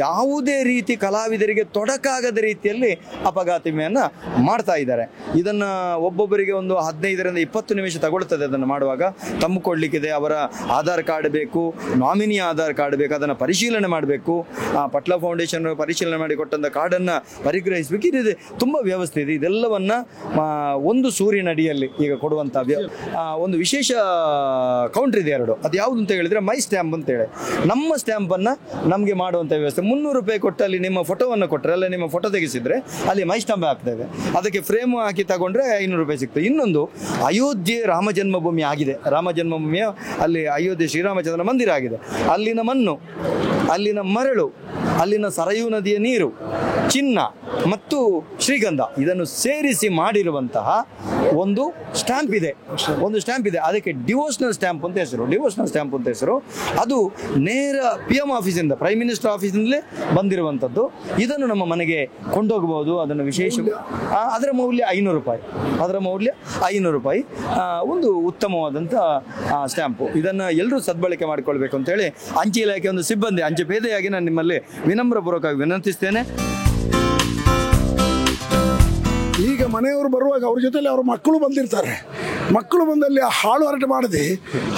ಯಾವುದೇ ರೀತಿ ಕಲಾವಿದರಿಗೆ ತೊಡಕಾಗದ ರೀತಿಯಲ್ಲಿ ಅಪಘಾತ ವಿಮೆಯನ್ನು ಮಾಡ್ತಾ ಇದ್ದಾರೆ. ಇದನ್ನು ಒಬ್ಬೊಬ್ಬರಿಗೆ ಒಂದು 15ರಿಂದ 20 ನಿಮಿಷ ತಗೊಳ್ತದೆ. ಅದನ್ನು ಮಾಡುವಾಗ ತಮ್ಮ ಕೊಡಲಿಕ್ಕಿದೆ, ಅವರ ಆಧಾರ್ ಕಾರ್ಡ್ ಬೇಕು, ನಾಮಿನಿ ಆಧಾರ್ ಕಾರ್ಡ್ ಬೇಕು, ಅದನ್ನು ಪರಿಶೀಲನೆ ಮಾಡಬೇಕು. ಪಟ್ಲ ಫೌಂಡೇಶನ್ ಪರಿಶೀಲನೆ ಮಾಡಿ ಕೊಟ್ಟಂಥ ಕಾರ್ಡನ್ನು ಪರಿಗ್ರಹಿಸಬೇಕು. ಇದೆ ತುಂಬ ವ್ಯವಸ್ಥೆ ಇದೆ. ಇದೆಲ್ಲವನ್ನು ಒಂದು ಸೂರಿನಡಿಯಲ್ಲಿ ಈಗ ಕೊಡುವಂಥ ಒಂದು ವಿಶೇಷ ಕೌಂಟ್ರ್ ಇದೆ 2. ಅದು ಯಾವುದು ಅಂತ ಹೇಳಿದರೆ ಮೈ ಸ್ಟ್ಯಾಂಪ್ ಅಂತೇಳಿ. ನಮ್ಮ ಸ್ಟ್ಯಾಂಪನ್ನು ನಮಗೆ ಮಾಡುವಂಥ ವ್ಯವಸ್ಥೆ. 300 ರೂಪಾಯಿ ಕೊಟ್ಟು ಅಲ್ಲಿ ನಿಮ್ಮ ಫೋಟೋವನ್ನು ಕೊಟ್ಟರೆ, ಅಲ್ಲ ನಿಮ್ಮ ಫೋಟೋ ತೆಗೆಸಿದರೆ ಅಲ್ಲಿ ಮೈ ಸ್ಟ್ಯಾಂಪ್ ಆಗ್ತದೆ. ಅದಕ್ಕೆ ಫ್ರೇಮು ಹಾಕಿ ತಗೊಂಡ್ರೆ 500 ರೂಪಾಯಿ ಸಿಗ್ತದೆ. ಇನ್ನೊಂದು, ಅಯೋಧ್ಯೆ ರಾಮ ಜನ್ಮಭೂಮಿ ಆಗಿದೆ. ರಾಮ ಜನ್ಮಭೂಮಿಯ ಅಲ್ಲಿ ಅಯೋಧ್ಯೆ ಶ್ರೀರಾಮಚಂದ್ರ ಮಂದಿರ ಆಗಿದೆ. ಅಲ್ಲಿನ ಮಣ್ಣು, ಅಲ್ಲಿನ ಮರಳು, ಅಲ್ಲಿನ ಸರಯೂ ನದಿಯ ನೀರು, ಚಿನ್ನ ಮತ್ತು ಶ್ರೀಗಂಧ ಇದನ್ನು ಸೇರಿಸಿ ಮಾಡಿರುವಂತಹ ಒಂದು ಸ್ಟ್ಯಾಂಪ್ ಇದೆ. ಅದಕ್ಕೆ ಡಿವೋಷನಲ್ ಸ್ಟ್ಯಾಂಪ್ ಅಂತ ಹೆಸರು. ಅದು ನೇರ PM ಆಫೀಸಿಂದ, ಪ್ರೈಮ್ ಮಿನಿಸ್ಟರ್ ಆಫೀಸಿಂದಲೇ ಬಂದಿರುವಂಥದ್ದು. ಇದನ್ನು ನಮ್ಮ ಮನೆಗೆ ಕೊಂಡೋಗಬಹುದು. ಅದನ್ನು ವಿಶೇಷ, ಅದರ ಮೌಲ್ಯ 500 ರೂಪಾಯಿ. ಒಂದು ಉತ್ತಮವಾದಂಥ ಸ್ಟ್ಯಾಂಪು. ಇದನ್ನು ಎಲ್ಲರೂ ಸದ್ಬಳಕೆ ಮಾಡಿಕೊಳ್ಬೇಕು ಅಂತೇಳಿ ಅಂಚೆ ಇಲಾಖೆ ಒಂದು ಸಿಬ್ಬಂದಿ, ಅಂಚೆ ಪೇದೆಯಾಗಿ ನಾನು ನಿಮ್ಮಲ್ಲಿ ವಿನಮ್ರಪೂರ್ವಕವಾಗಿ ವಿನಂತಿಸ್ತೇನೆ. ಈಗ ಮನೆಯವರು ಬರುವಾಗ ಅವ್ರ ಜೊತೆಲಿ ಅವ್ರ ಮಕ್ಕಳು ಬಂದಿರ್ತಾರೆ. ಮಕ್ಕಳು ಬಂದಲ್ಲಿ ಆ ಹಾಳು ಹರಟೆ ಮಾಡದೆ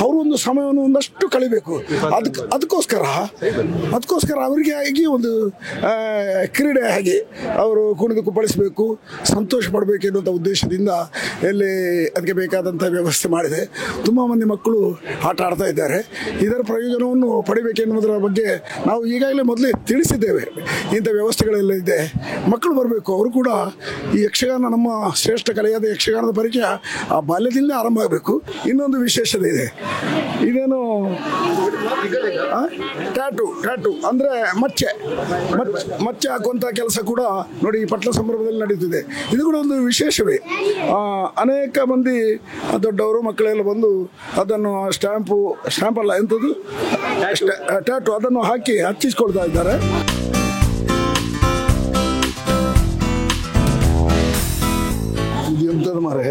ಅವರು ಒಂದು ಸಮಯವನ್ನು ಒಂದಷ್ಟು ಕಳಿಬೇಕು. ಅದಕ್ಕೋಸ್ಕರ ಅವರಿಗೆ ಆಗಿ ಒಂದು ಕ್ರೀಡೆ ಹಾಗೆ ಅವರು ಕುಣಿದು ಕುಪ್ಪಳಿಸಬೇಕು, ಸಂತೋಷ ಪಡಬೇಕು ಎನ್ನುವಂಥ ಉದ್ದೇಶದಿಂದ ಇಲ್ಲಿ ಅದಕ್ಕೆ ಬೇಕಾದಂಥ ವ್ಯವಸ್ಥೆ ಮಾಡಿದೆ. ತುಂಬ ಮಂದಿ ಮಕ್ಕಳು ಆಟ ಆಡ್ತಾ ಇದ್ದಾರೆ. ಇದರ ಪ್ರಯೋಜನವನ್ನು ಪಡಿಬೇಕೆನ್ನುವುದರ ಬಗ್ಗೆ ನಾವು ಈಗಾಗಲೇ ಮೊದಲೇ ತಿಳಿಸಿದ್ದೇವೆ. ಇಂಥ ವ್ಯವಸ್ಥೆಗಳೆಲ್ಲ ಇದೆ, ಮಕ್ಕಳು ಬರಬೇಕು. ಅವರು ಕೂಡ ಈ ಯಕ್ಷಗಾನ, ನಮ್ಮ ಶ್ರೇಷ್ಠ ಕಲೆಯಾದ ಯಕ್ಷಗಾನದ ಪರಿಚಯ ಆ ಬಾಲ್ಯದಿಂದ ಆರಂಭ ಆಗಬೇಕು. ಇನ್ನೊಂದು ವಿಶೇಷತೆ ಇದೆ. ಇದೇನು ಟ್ಯಾಟು ಅಂದರೆ ಮಚ್ಚೆ ಹಾಕುವಂಥ ಕೆಲಸ ಕೂಡ ನೋಡಿ ಈ ಪಟ್ಲ ಸಂಭ್ರಮದಲ್ಲಿ ನಡೀತಿದೆ. ಇದು ಕೂಡ ಒಂದು ವಿಶೇಷವೇ. ಅನೇಕ ಮಂದಿ ದೊಡ್ಡವರು ಮಕ್ಕಳೆಲ್ಲ ಬಂದು ಅದನ್ನು ಸ್ಟ್ಯಾಂಪ್ ಅಲ್ಲ ಎಂಥದ್ದು ಟ್ಯಾಟು ಅದನ್ನು ಹಾಕಿ ಹಚ್ಚಿಸ್ಕೊಳ್ತಾ ಇದ್ದಾರೆ. ಎಂಥದ್ದು ಮಾರೆ,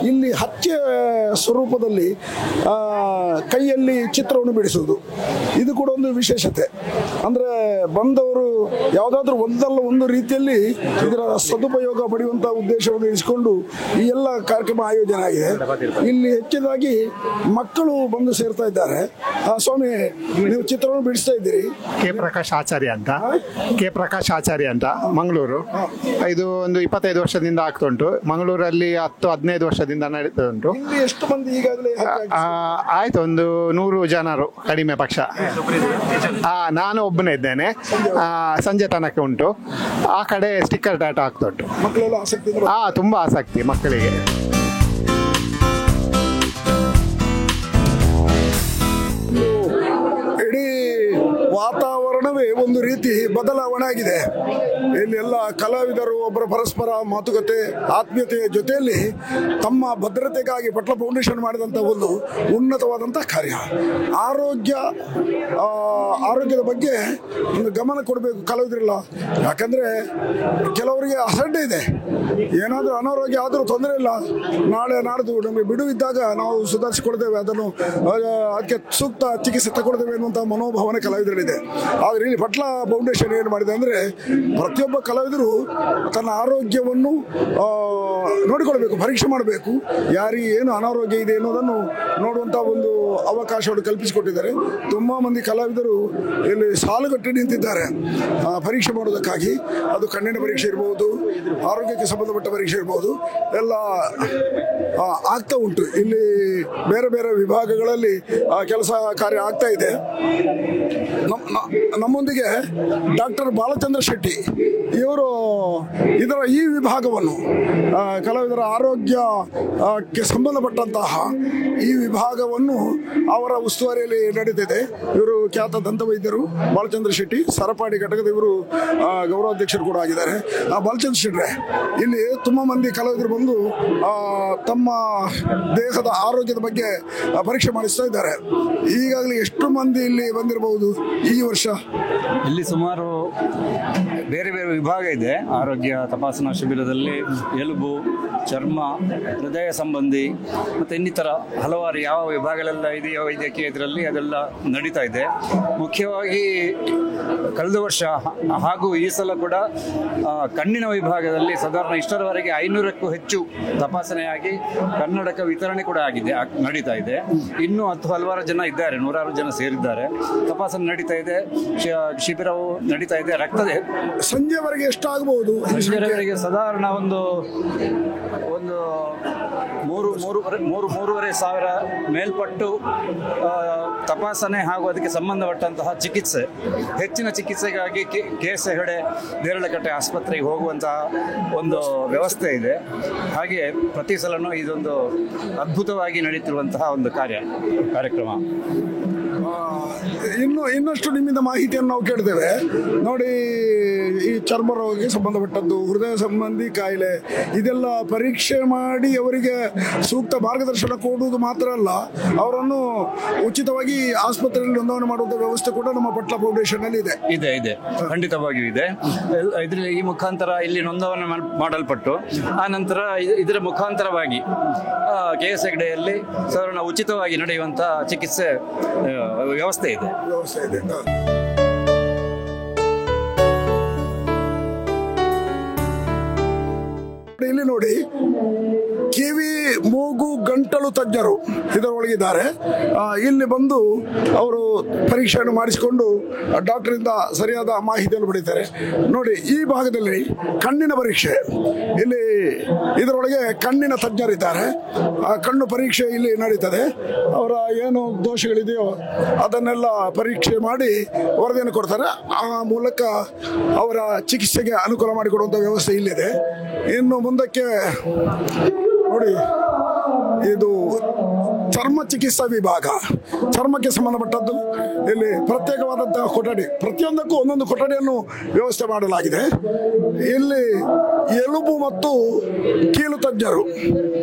ಇಲ್ಲಿ ಹಚ್ಚೆ ಸ್ವರೂಪದಲ್ಲಿ ಕೈಯಲ್ಲಿ ಚಿತ್ರವನ್ನು ಬಿಡಿಸುವುದು, ಇದು ಕೂಡ ಒಂದು ವಿಶೇಷತೆ. ಅಂದರೆ ಬಂದವರು ಯಾವುದಾದ್ರೂ ಒಂದಲ್ಲ ಒಂದು ರೀತಿಯಲ್ಲಿ ಇದರ ಸದುಪಯೋಗ ಪಡೆಯುವಂಥ ಉದ್ದೇಶವನ್ನು ಇರಿಸಿಕೊಂಡು ಈ ಎಲ್ಲ ಕಾರ್ಯಕ್ರಮ ಆಯೋಜನೆ ಆಗಿದೆ. ಇಲ್ಲಿ ಹೆಚ್ಚಿನದಾಗಿ ಮಕ್ಕಳು ಬಂದು ಸೇರ್ತಾ ಇದ್ದಾರೆ. ಸ್ವಾಮಿ, ನೀವು ಚಿತ್ರವನ್ನು ಬಿಡಿಸ್ತಾ ಇದ್ದೀರಿ. ಕೆ ಪ್ರಕಾಶ್ ಆಚಾರ್ಯ ಅಂತ ಮಂಗಳೂರು. ಇದು ಒಂದು 25 ವರ್ಷದಿಂದ ಆಗ್ತುಂಟು. ಮಂಗಳೂರಲ್ಲಿ 10-15 ವರ್ಷದಿಂದ ನಡೀತಾ ಉಂಟು. ಎಷ್ಟು ಮಂದಿ ಈಗಾಗಲೇ ಆಯ್ತು, ಒಂದು 100 ಜನರು ಕಡಿಮೆ ಪಕ್ಷ. ನಾನು ಒಬ್ಬನೇ ಇದ್ದೇನೆ. ಸಂಜೆ ತನಕ ಉಂಟು. ಆ ಕಡೆ ಸ್ಟಿಕ್ಕರ್ ಡಾಟಾ ಆಗ್ತಾ ಉಂಟು. ಮಕ್ಕಳೆಲ್ಲ ಆಸಕ್ತಿ? ತುಂಬಾ ಆಸಕ್ತಿ ಮಕ್ಕಳಿಗೆ. ಇಡೀ ವಾತಾವರಣವೇ ಒಂದು ರೀತಿ ಬದಲಾವಣೆ ಆಗಿದೆ. ಇಲ್ಲಿ ಎಲ್ಲ ಕಲಾವಿದರು ಒಬ್ಬರ ಪರಸ್ಪರ ಮಾತುಕತೆ, ಆತ್ಮೀಯತೆಯ ಜೊತೆಯಲ್ಲಿ ತಮ್ಮ ಭದ್ರತೆಗಾಗಿ ಪಟ್ಲ ಫೌಂಡೇಶನ್ ಮಾಡಿದಂಥ ಒಂದು ಉನ್ನತವಾದಂಥ ಕಾರ್ಯ. ಆರೋಗ್ಯದ ಬಗ್ಗೆ ಒಂದು ಗಮನ ಕೊಡಬೇಕು ಕಲಾವಿದರೆಲ್ಲ. ಯಾಕಂದರೆ ಕೆಲವರಿಗೆ ಅಸಡ್ಡೆ ಇದೆ, ಏನಾದರೂ ಅನಾರೋಗ್ಯ ಆದರೂ ತೊಂದರೆ ಇಲ್ಲ, ನಾಳೆ ನಾಡ್ದು ನಮಗೆ ಬಿಡುವಿದ್ದಾಗ ನಾವು ಸುಧಾರಿಸಿಕೊಳ್ತೇವೆ, ಅದಕ್ಕೆ ಸೂಕ್ತ ಚಿಕಿತ್ಸೆ ತಗೊಳ್ತೇವೆ ಅನ್ನುವಂಥ ಮನೋಭಾವನೆ ಕಲಾವಿದರಿದೆ. ಆದರೆ ಇಲ್ಲಿ ಪಟ್ಲ ಫೌಂಡೇಶನ್ ಏನು ಮಾಡಿದೆ ಅಂದರೆ ಪ್ರತಿಯೊಬ್ಬ ಕಲಾವಿದರು ತನ್ನ ಆರೋಗ್ಯವನ್ನು ನೋಡಿಕೊಳ್ಬೇಕು, ಪರೀಕ್ಷೆ ಮಾಡಬೇಕು, ಯಾರಿಗೆ ಏನು ಅನಾರೋಗ್ಯ ಇದೆ ಅನ್ನೋದನ್ನು ನೋಡುವಂಥ ಒಂದು ಅವಕಾಶವನ್ನು ಕಲ್ಪಿಸಿಕೊಟ್ಟಿದ್ದಾರೆ. ತುಂಬ ಮಂದಿ ಕಲಾವಿದರು ಇಲ್ಲಿ ಸಾಲುಗಟ್ಟಿ ನಿಂತಿದ್ದಾರೆ ಪರೀಕ್ಷೆ ಮಾಡೋದಕ್ಕಾಗಿ. ಅದು ಕಣ್ಣಿನ ಪರೀಕ್ಷೆ ಇರ್ಬೋದು, ಆರೋಗ್ಯಕ್ಕೆ ಸಂಬಂಧಪಟ್ಟ ಪರೀಕ್ಷೆ ಇರ್ಬೋದು, ಎಲ್ಲ ಆಗ್ತಾ ಉಂಟು. ಇಲ್ಲಿ ಬೇರೆ ಬೇರೆ ವಿಭಾಗಗಳಲ್ಲಿ ಕೆಲಸ ಕಾರ್ಯ ಆಗ್ತಾ ಇದೆ. ನಮ್ಮೊಂದಿಗೆ ಡಾಕ್ಟರ್ ಬಾಲಚಂದ್ರ ಶೆಟ್ಟಿ ಇವರು ಈ ವಿಭಾಗವನ್ನು ಕಲಾವಿದರ ಆರೋಗ್ಯಕ್ಕೆ ಸಂಬಂಧಪಟ್ಟಂತಹ ಈ ವಿಭಾಗವನ್ನು ಅವರ ಉಸ್ತುವಾರಿಯಲ್ಲಿ ನಡೀತಿದೆ. ಇವರು ಖ್ಯಾತ ದಂತವೈದ್ಯರು ಬಾಲಚಂದ್ರ ಶೆಟ್ಟಿ, ಸರಪಾಡಿ ಘಟಕದ ಇವರು ಗೌರವಾಧ್ಯಕ್ಷರು ಕೂಡ ಆಗಿದ್ದಾರೆ. ಬಾಲಚಂದ್ರ ಶೆಟ್ಟಿ, ಇಲ್ಲಿ ತುಂಬ ಮಂದಿ ಕಲಾವಿದರು ಬಂದು ತಮ್ಮ ದೇಹದ ಆರೋಗ್ಯದ ಬಗ್ಗೆ ಪರೀಕ್ಷೆ ಮಾಡಿಸ್ತಾ ಇದ್ದಾರೆ. ಈಗಾಗಲೇ ಎಷ್ಟು ಮಂದಿ ಇಲ್ಲಿ ಬಂದಿರಬಹುದು ಈ ವರ್ಷ? ಇಲ್ಲಿ ಸುಮಾರು ಬೇರೆ ಬೇರೆ ವಿಭಾಗ ಇದೆ. ಆರೋಗ್ಯ ತಪಾಸಣಾ ಶಿಬಿರದಲ್ಲಿ ಎಲುಬು, ಚರ್ಮ, ಹೃದಯ ಸಂಬಂಧಿ ಮತ್ತು ಇನ್ನಿತರ ಹಲವಾರು ಯಾವ ವಿಭಾಗಗಳೆಲ್ಲ ಇದೆಯೋ ವೈದ್ಯಕೀಯ ಇದರಲ್ಲಿ ಅದೆಲ್ಲ ನಡೀತಾ ಇದೆ. ಮುಖ್ಯವಾಗಿ ಕಳೆದ ವರ್ಷ ಹಾಗೂ ಈ ಸಲ ಕೂಡ ಕಣ್ಣಿನ ವಿಭಾಗದಲ್ಲಿ ಸಾಧಾರಣ ಇಷ್ಟರವರೆಗೆ 500ಕ್ಕೂ ಹೆಚ್ಚು ತಪಾಸಣೆಯಾಗಿ ಕನ್ನಡಕ ವಿತರಣೆ ಕೂಡ ನಡೀತಾ ಇದೆ. ಇನ್ನೂ ಹಲವಾರು ಜನ ಇದ್ದಾರೆ, 100 ಜನ ಸೇರಿದ್ದಾರೆ. ತಪಾಸಣೆ ನಡೀತಾ ಇದೆ, ಶಿಬಿರವು ನಡೀತಾ ಇದೆ. ರಕ್ತದ ಸಂಜೆವರೆಗೆ ಎಷ್ಟಾಗಬಹುದು? ಸಂಜೆವರೆಗೆ ಸಾಧಾರಣ ಒಂದು 3,500 ಸಾವಿರ ಮೇಲ್ಪಟ್ಟು ತಪಾಸಣೆ ಹಾಗೂ ಅದಕ್ಕೆ ಸಂಬಂಧಪಟ್ಟಂತಹ ಚಿಕಿತ್ಸೆ, ಹೆಚ್ಚಿನ ಚಿಕಿತ್ಸೆಗಾಗಿ KS ಹೆಗಡೆ ದೇರಳಕಟ್ಟೆ ಆಸ್ಪತ್ರೆಗೆ ಹೋಗುವಂತಹ ಒಂದು ವ್ಯವಸ್ಥೆ ಇದೆ. ಹಾಗೆ ಪ್ರತಿ ಸಲನೂ ಇದೊಂದು ಅದ್ಭುತವಾಗಿ ನಡೀತಿರುವಂತಹ ಒಂದು ಕಾರ್ಯಕ್ರಮ. ಇನ್ನಷ್ಟು ನಿಮ್ಮಿಂದ ಮಾಹಿತಿಯನ್ನು ನಾವು ಕೇಳ್ತೇವೆ. ನೋಡಿ, ಈ ಚರ್ಮ ರೋಗಕ್ಕೆ ಸಂಬಂಧಪಟ್ಟದ್ದು, ಹೃದಯ ಸಂಬಂಧಿ ಕಾಯಿಲೆ, ಇದೆಲ್ಲ ಪರೀಕ್ಷೆ ಮಾಡಿ ಅವರಿಗೆ ಸೂಕ್ತ ಮಾರ್ಗದರ್ಶನ ಕೊಡುವುದು ಮಾತ್ರ ಅಲ್ಲ, ಅವರನ್ನು ಉಚಿತವಾಗಿ ಆಸ್ಪತ್ರೆಯಲ್ಲಿ ನೋಂದಣಿ ಮಾಡುವಂಥ ವ್ಯವಸ್ಥೆ ಕೂಡ ನಮ್ಮ ಪಟ್ಲ ಫೌಂಡೇಶನ್ ಅಲ್ಲಿ ಇದೆ. ಖಂಡಿತವಾಗಿಯೂ ಇದೆ. ಇದರಲ್ಲಿ ಈ ಮುಖಾಂತರ ಇಲ್ಲಿ ನೋಂದಣಿ ಮಾಡಲ್ಪಟ್ಟು ಆ ನಂತರ ಇದರ ಮುಖಾಂತರವಾಗಿ KS ಹೆಗಡೆಯಲ್ಲಿ ಸಾಧಾರಣ ಉಚಿತವಾಗಿ ನಡೆಯುವಂತಹ ಚಿಕಿತ್ಸೆ ವ್ಯವಸ್ಥೆ ಇದೆ. ಇಲ್ಲಿ ನೋಡಿ, ಕಿವಿ, ಮೂಗು, ಗಂಟಲು ತಜ್ಞರು ಇದರೊಳಗಿದ್ದಾರೆ. ಇಲ್ಲಿ ಬಂದು ಅವರು ಪರೀಕ್ಷೆಯನ್ನು ಮಾಡಿಸಿಕೊಂಡು ಡಾಕ್ಟರಿಂದ ಸರಿಯಾದ ಮಾಹಿತಿಯನ್ನು ಪಡೀತಾರೆ. ನೋಡಿ, ಈ ಭಾಗದಲ್ಲಿ ಕಣ್ಣಿನ ಪರೀಕ್ಷೆ, ಇಲ್ಲಿ ಇದರೊಳಗೆ ಕಣ್ಣಿನ ತಜ್ಞರಿದ್ದಾರೆ. ಕಣ್ಣು ಪರೀಕ್ಷೆ ಇಲ್ಲಿ ನಡೀತದೆ. ಅವರ ಏನು ದೋಷಗಳಿದೆಯೋ ಅದನ್ನೆಲ್ಲ ಪರೀಕ್ಷೆ ಮಾಡಿ ವರದಿಯನ್ನು ಕೊಡ್ತಾರೆ. ಆ ಮೂಲಕ ಅವರ ಚಿಕಿತ್ಸೆಗೆ ಅನುಕೂಲ ಮಾಡಿಕೊಡುವಂಥ ವ್ಯವಸ್ಥೆ ಇಲ್ಲಿದೆ. ಇನ್ನು ಮುಂದಕ್ಕೆ ನೋಡಿ, ಇದು ಚರ್ಮ ಚಿಕಿತ್ಸಾ ವಿಭಾಗ, ಚರ್ಮಕ್ಕೆ ಸಂಬಂಧಪಟ್ಟದ್ದು. ಇಲ್ಲಿ ಪ್ರತ್ಯೇಕವಾದಂತಹ ಕೊಠಡಿ, ಪ್ರತಿಯೊಂದಕ್ಕೂ ಒಂದೊಂದು ಕೊಠಡಿಯನ್ನು ವ್ಯವಸ್ಥೆ ಮಾಡಲಾಗಿದೆ. ಇಲ್ಲಿ ಎಲುಬು ಮತ್ತು ಕೀಲು ತಜ್ಞರು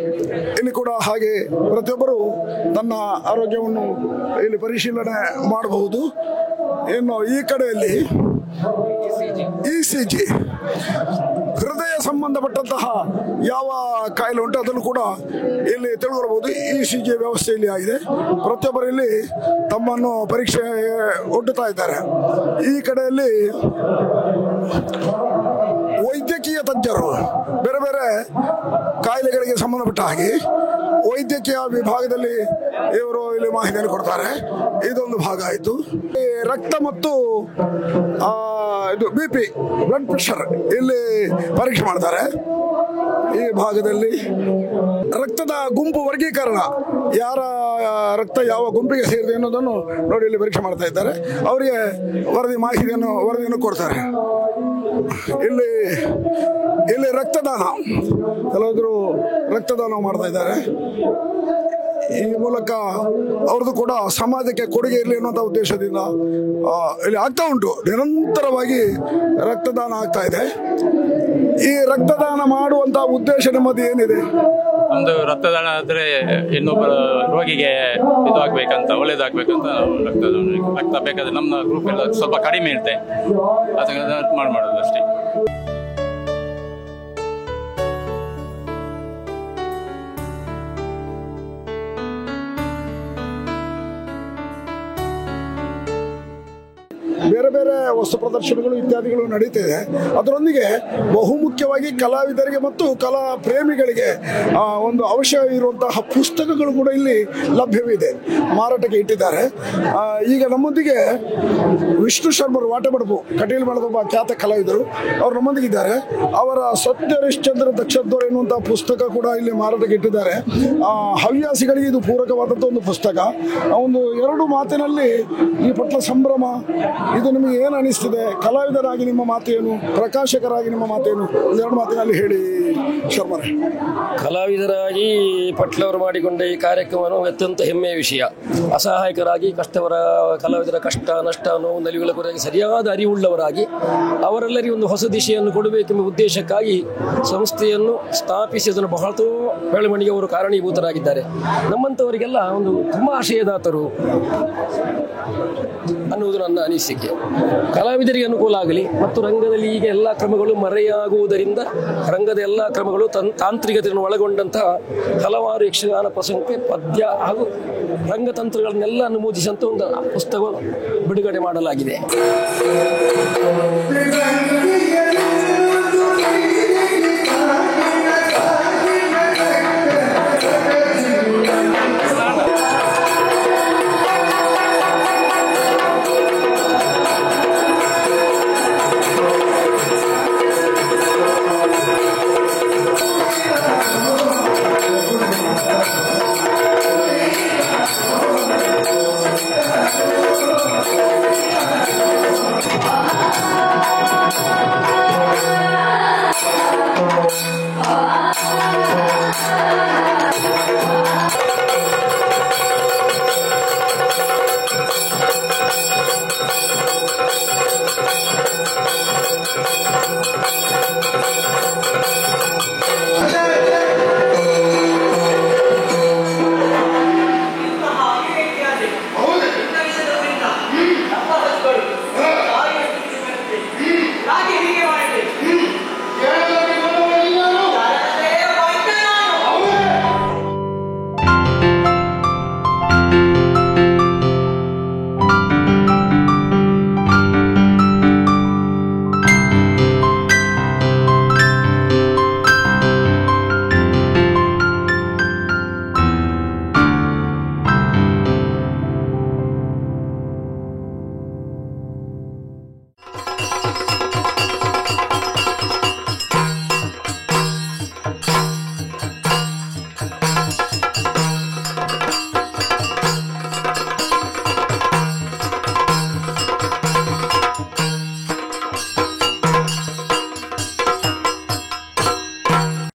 ಇಲ್ಲಿ ಕೂಡ ಹಾಗೆ ಪ್ರತಿಯೊಬ್ಬರು ತನ್ನ ಆರೋಗ್ಯವನ್ನು ಇಲ್ಲಿ ಪರಿಶೀಲನೆ ಮಾಡಬಹುದು. ಇನ್ನು ಈ ಕಡೆಯಲ್ಲಿ ECG, ಹೃದಯ ಸಂಬಂಧಪಟ್ಟಂತಹ ಯಾವ ಕಾಯಿಲೆ ಉಂಟು ಅದನ್ನು ಕೂಡ ಇಲ್ಲಿ ತಿಳ್ಕೊಳ್ಬಹುದು. ECG ವ್ಯವಸ್ಥೆ ಇಲ್ಲಿ ಆಗಿದೆ. ಪ್ರತಿಯೊಬ್ಬರು ಇಲ್ಲಿ ತಮ್ಮನ್ನು ಪರೀಕ್ಷೆ ಒಡ್ಡುತ್ತಾ ಇದ್ದಾರೆ. ಈ ಕಡೆಯಲ್ಲಿ ವೈದ್ಯಕೀಯ ತಜ್ಞರು ಬೇರೆ ಬೇರೆ ಕಾಯಿಲೆಗಳಿಗೆ ಸಂಬಂಧಪಟ್ಟ ಹಾಗೆ ವೈದ್ಯಕೀಯ ವಿಭಾಗದಲ್ಲಿ ಇವರು ಇಲ್ಲಿ ಮಾಹಿತಿಯನ್ನು ಕೊಡ್ತಾರೆ. ಇದೊಂದು ಭಾಗ ಆಯಿತು. ರಕ್ತ ಮತ್ತು ಇದು BP ಬ್ಲಡ್ ಪ್ರೆಷರ್ ಇಲ್ಲಿ ಪರೀಕ್ಷೆ ಮಾಡ್ತಾರೆ. ಈ ಭಾಗದಲ್ಲಿ ರಕ್ತದ ಗುಂಪು ವರ್ಗೀಕರಣ, ಯಾರ ರಕ್ತ ಯಾವ ಗುಂಪಿಗೆ ಸೇರಿದೆ ಅನ್ನೋದನ್ನು ನೋಡಿ ಇಲ್ಲಿ ಪರೀಕ್ಷೆ ಮಾಡ್ತಾ ಇದ್ದಾರೆ. ಅವರಿಗೆ ವರದಿಯನ್ನು ಕೊಡ್ತಾರೆ. ಇಲ್ಲಿ ರಕ್ತದಾನ, ಕೆಲವರು ರಕ್ತದಾನ ಮಾಡ್ತಾ ಇದ್ದಾರೆ. ಈ ಮೂಲಕ ಅವ್ರದ್ದು ಕೂಡ ಸಮಾಜಕ್ಕೆ ಕೊಡುಗೆ ಇರಲಿ ಅನ್ನುವಂಥ ಉದ್ದೇಶದಿಂದ ಇಲ್ಲಿ ಆಗ್ತಾ ಉಂಟು. ನಿರಂತರವಾಗಿ ರಕ್ತದಾನ ಆಗ್ತಾ ಇದೆ. ಈ ರಕ್ತದಾನ ಮಾಡುವಂತ ಉದ್ದೇಶ ನಮ್ಮದು ಏನಿದೆ? ಒಂದು ರಕ್ತದಾನ ಆದರೆ ಇನ್ನೊಬ್ಬರ ರೋಗಿಗೆ ಇದು ಆಗ್ಬೇಕಂತ, ಒಳ್ಳೇದಾಗ್ಬೇಕಂತ ರಕ್ತ ಬೇಕಾದ್ರೆ ನಮ್ಮ ಗ್ರೂಪ್ ಎಲ್ಲ ಸ್ವಲ್ಪ ಕಡಿಮೆ ಇರುತ್ತೆ, ಅದನ್ನ ಮಾಡೋದು ಅಷ್ಟೇ. ಬೇರೆ ಬೇರೆ ವಸ್ತು ಪ್ರದರ್ಶನಗಳು ಇತ್ಯಾದಿಗಳು ನಡೀತಿದೆ. ಅದರೊಂದಿಗೆ ಬಹುಮುಖ್ಯವಾಗಿ ಕಲಾವಿದರಿಗೆ ಮತ್ತು ಕಲಾ ಪ್ರೇಮಿಗಳಿಗೆ ಒಂದು ಅವಶ್ಯ ಇರುವಂತಹ ಪುಸ್ತಕಗಳು ಕೂಡ ಇಲ್ಲಿ ಲಭ್ಯವಿದೆ, ಮಾರಾಟಕ್ಕೆ ಇಟ್ಟಿದ್ದಾರೆ. ಈಗ ನಮ್ಮೊಂದಿಗೆ ವಿಷ್ಣು ಶರ್ಮರು, ವಾಟೆಬಡಪು ಕಟೀಲ್ ಮೇಳದ ಒಬ್ಬ ಖ್ಯಾತ ಕಲಾವಿದರು, ಅವರು ನಮ್ಮೊಂದಿಗಿದ್ದಾರೆ. ಅವರ ಸತ್ಯಹರಿಶ್ಚಂದ್ರ ದಕ್ಷದ್ವರ ಎನ್ನುವಂತಹ ಪುಸ್ತಕ ಕೂಡ ಇಲ್ಲಿ ಮಾರಾಟಕ್ಕೆ ಇಟ್ಟಿದ್ದಾರೆ. ಹವ್ಯಾಸಿಗಳಿಗೆ ಇದು ಪೂರಕವಾದಂಥ ಒಂದು ಪುಸ್ತಕ. ಒಂದು 2 ಮಾತಿನಲ್ಲಿ ಈ ಪಟ್ಲ ಸಂಭ್ರಮ ಇದು ನಿಮಗೆ ಏನು ಅನಿಸ್ತಿದೆ? ಕಲಾವಿದರಾಗಿ ನಿಮ್ಮ ಮಾತೇನು, ಪ್ರಕಾಶಕರಾಗಿ ನಿಮ್ಮ ಮಾತೇನು? 2 ಮಾತಿನಲ್ಲಿ ಹೇಳಿ ಶರ್ಮರೇ. ಕಲಾವಿದರಾಗಿ ಪಟ್ಲವರು ಮಾಡಿಕೊಂಡ ಈ ಕಾರ್ಯಕ್ರಮವನ್ನು ಅತ್ಯಂತ ಹೆಮ್ಮೆಯ ವಿಷಯ. ಅಸಹಾಯಕರಾಗಿ ಕಲಾವಿದರ ಕಷ್ಟ ನಷ್ಟ ನೋವು ನಲಿವುಗಳ ಕುರಿತಾಗಿ ಸರಿಯಾದ ಅರಿವುಳ್ಳವರಾಗಿ ಅವರೆಲ್ಲರಿಗೂ ಒಂದು ಹೊಸ ದಿಶೆಯನ್ನು ಕೊಡಬೇಕೆಂಬ ಉದ್ದೇಶಕ್ಕಾಗಿ ಸಂಸ್ಥೆಯನ್ನು ಸ್ಥಾಪಿಸಿ ಅದನ್ನು ಬಹಳ ಬೆಳವಣಿಗೆ ಅವರು ಕಾರಣೀಭೂತರಾಗಿದ್ದಾರೆ. ನಮ್ಮಂಥವರಿಗೆಲ್ಲ ಒಂದು ತುಂಬ ಆಶಯದಾತರು ಅನ್ನುವುದು ನನ್ನ ಅನಿಸಿಕೆ. ಕಲಾವಿದರಿಗೆ ಅನುಕೂಲ ಆಗಲಿ ಮತ್ತು ರಂಗದಲ್ಲಿ ಈಗ ಎಲ್ಲ ಕ್ರಮಗಳು ಮರೆಯಾಗುವುದರಿಂದ ರಂಗದ ಎಲ್ಲ ಕ್ರಮಗಳು ತಾಂತ್ರಿಕತೆಯನ್ನು ಒಳಗೊಂಡಂತಹ ಹಲವಾರು ಯಕ್ಷಗಾನ ಪ್ರಸಂಗಕ್ಕೆ ಪದ್ಯ ಹಾಗೂ ರಂಗತಂತ್ರಗಳನ್ನೆಲ್ಲ ನಮೂದಿಸಂತ ಒಂದು ಪುಸ್ತಕ ಬಿಡುಗಡೆ ಮಾಡಲಾಗಿದೆ.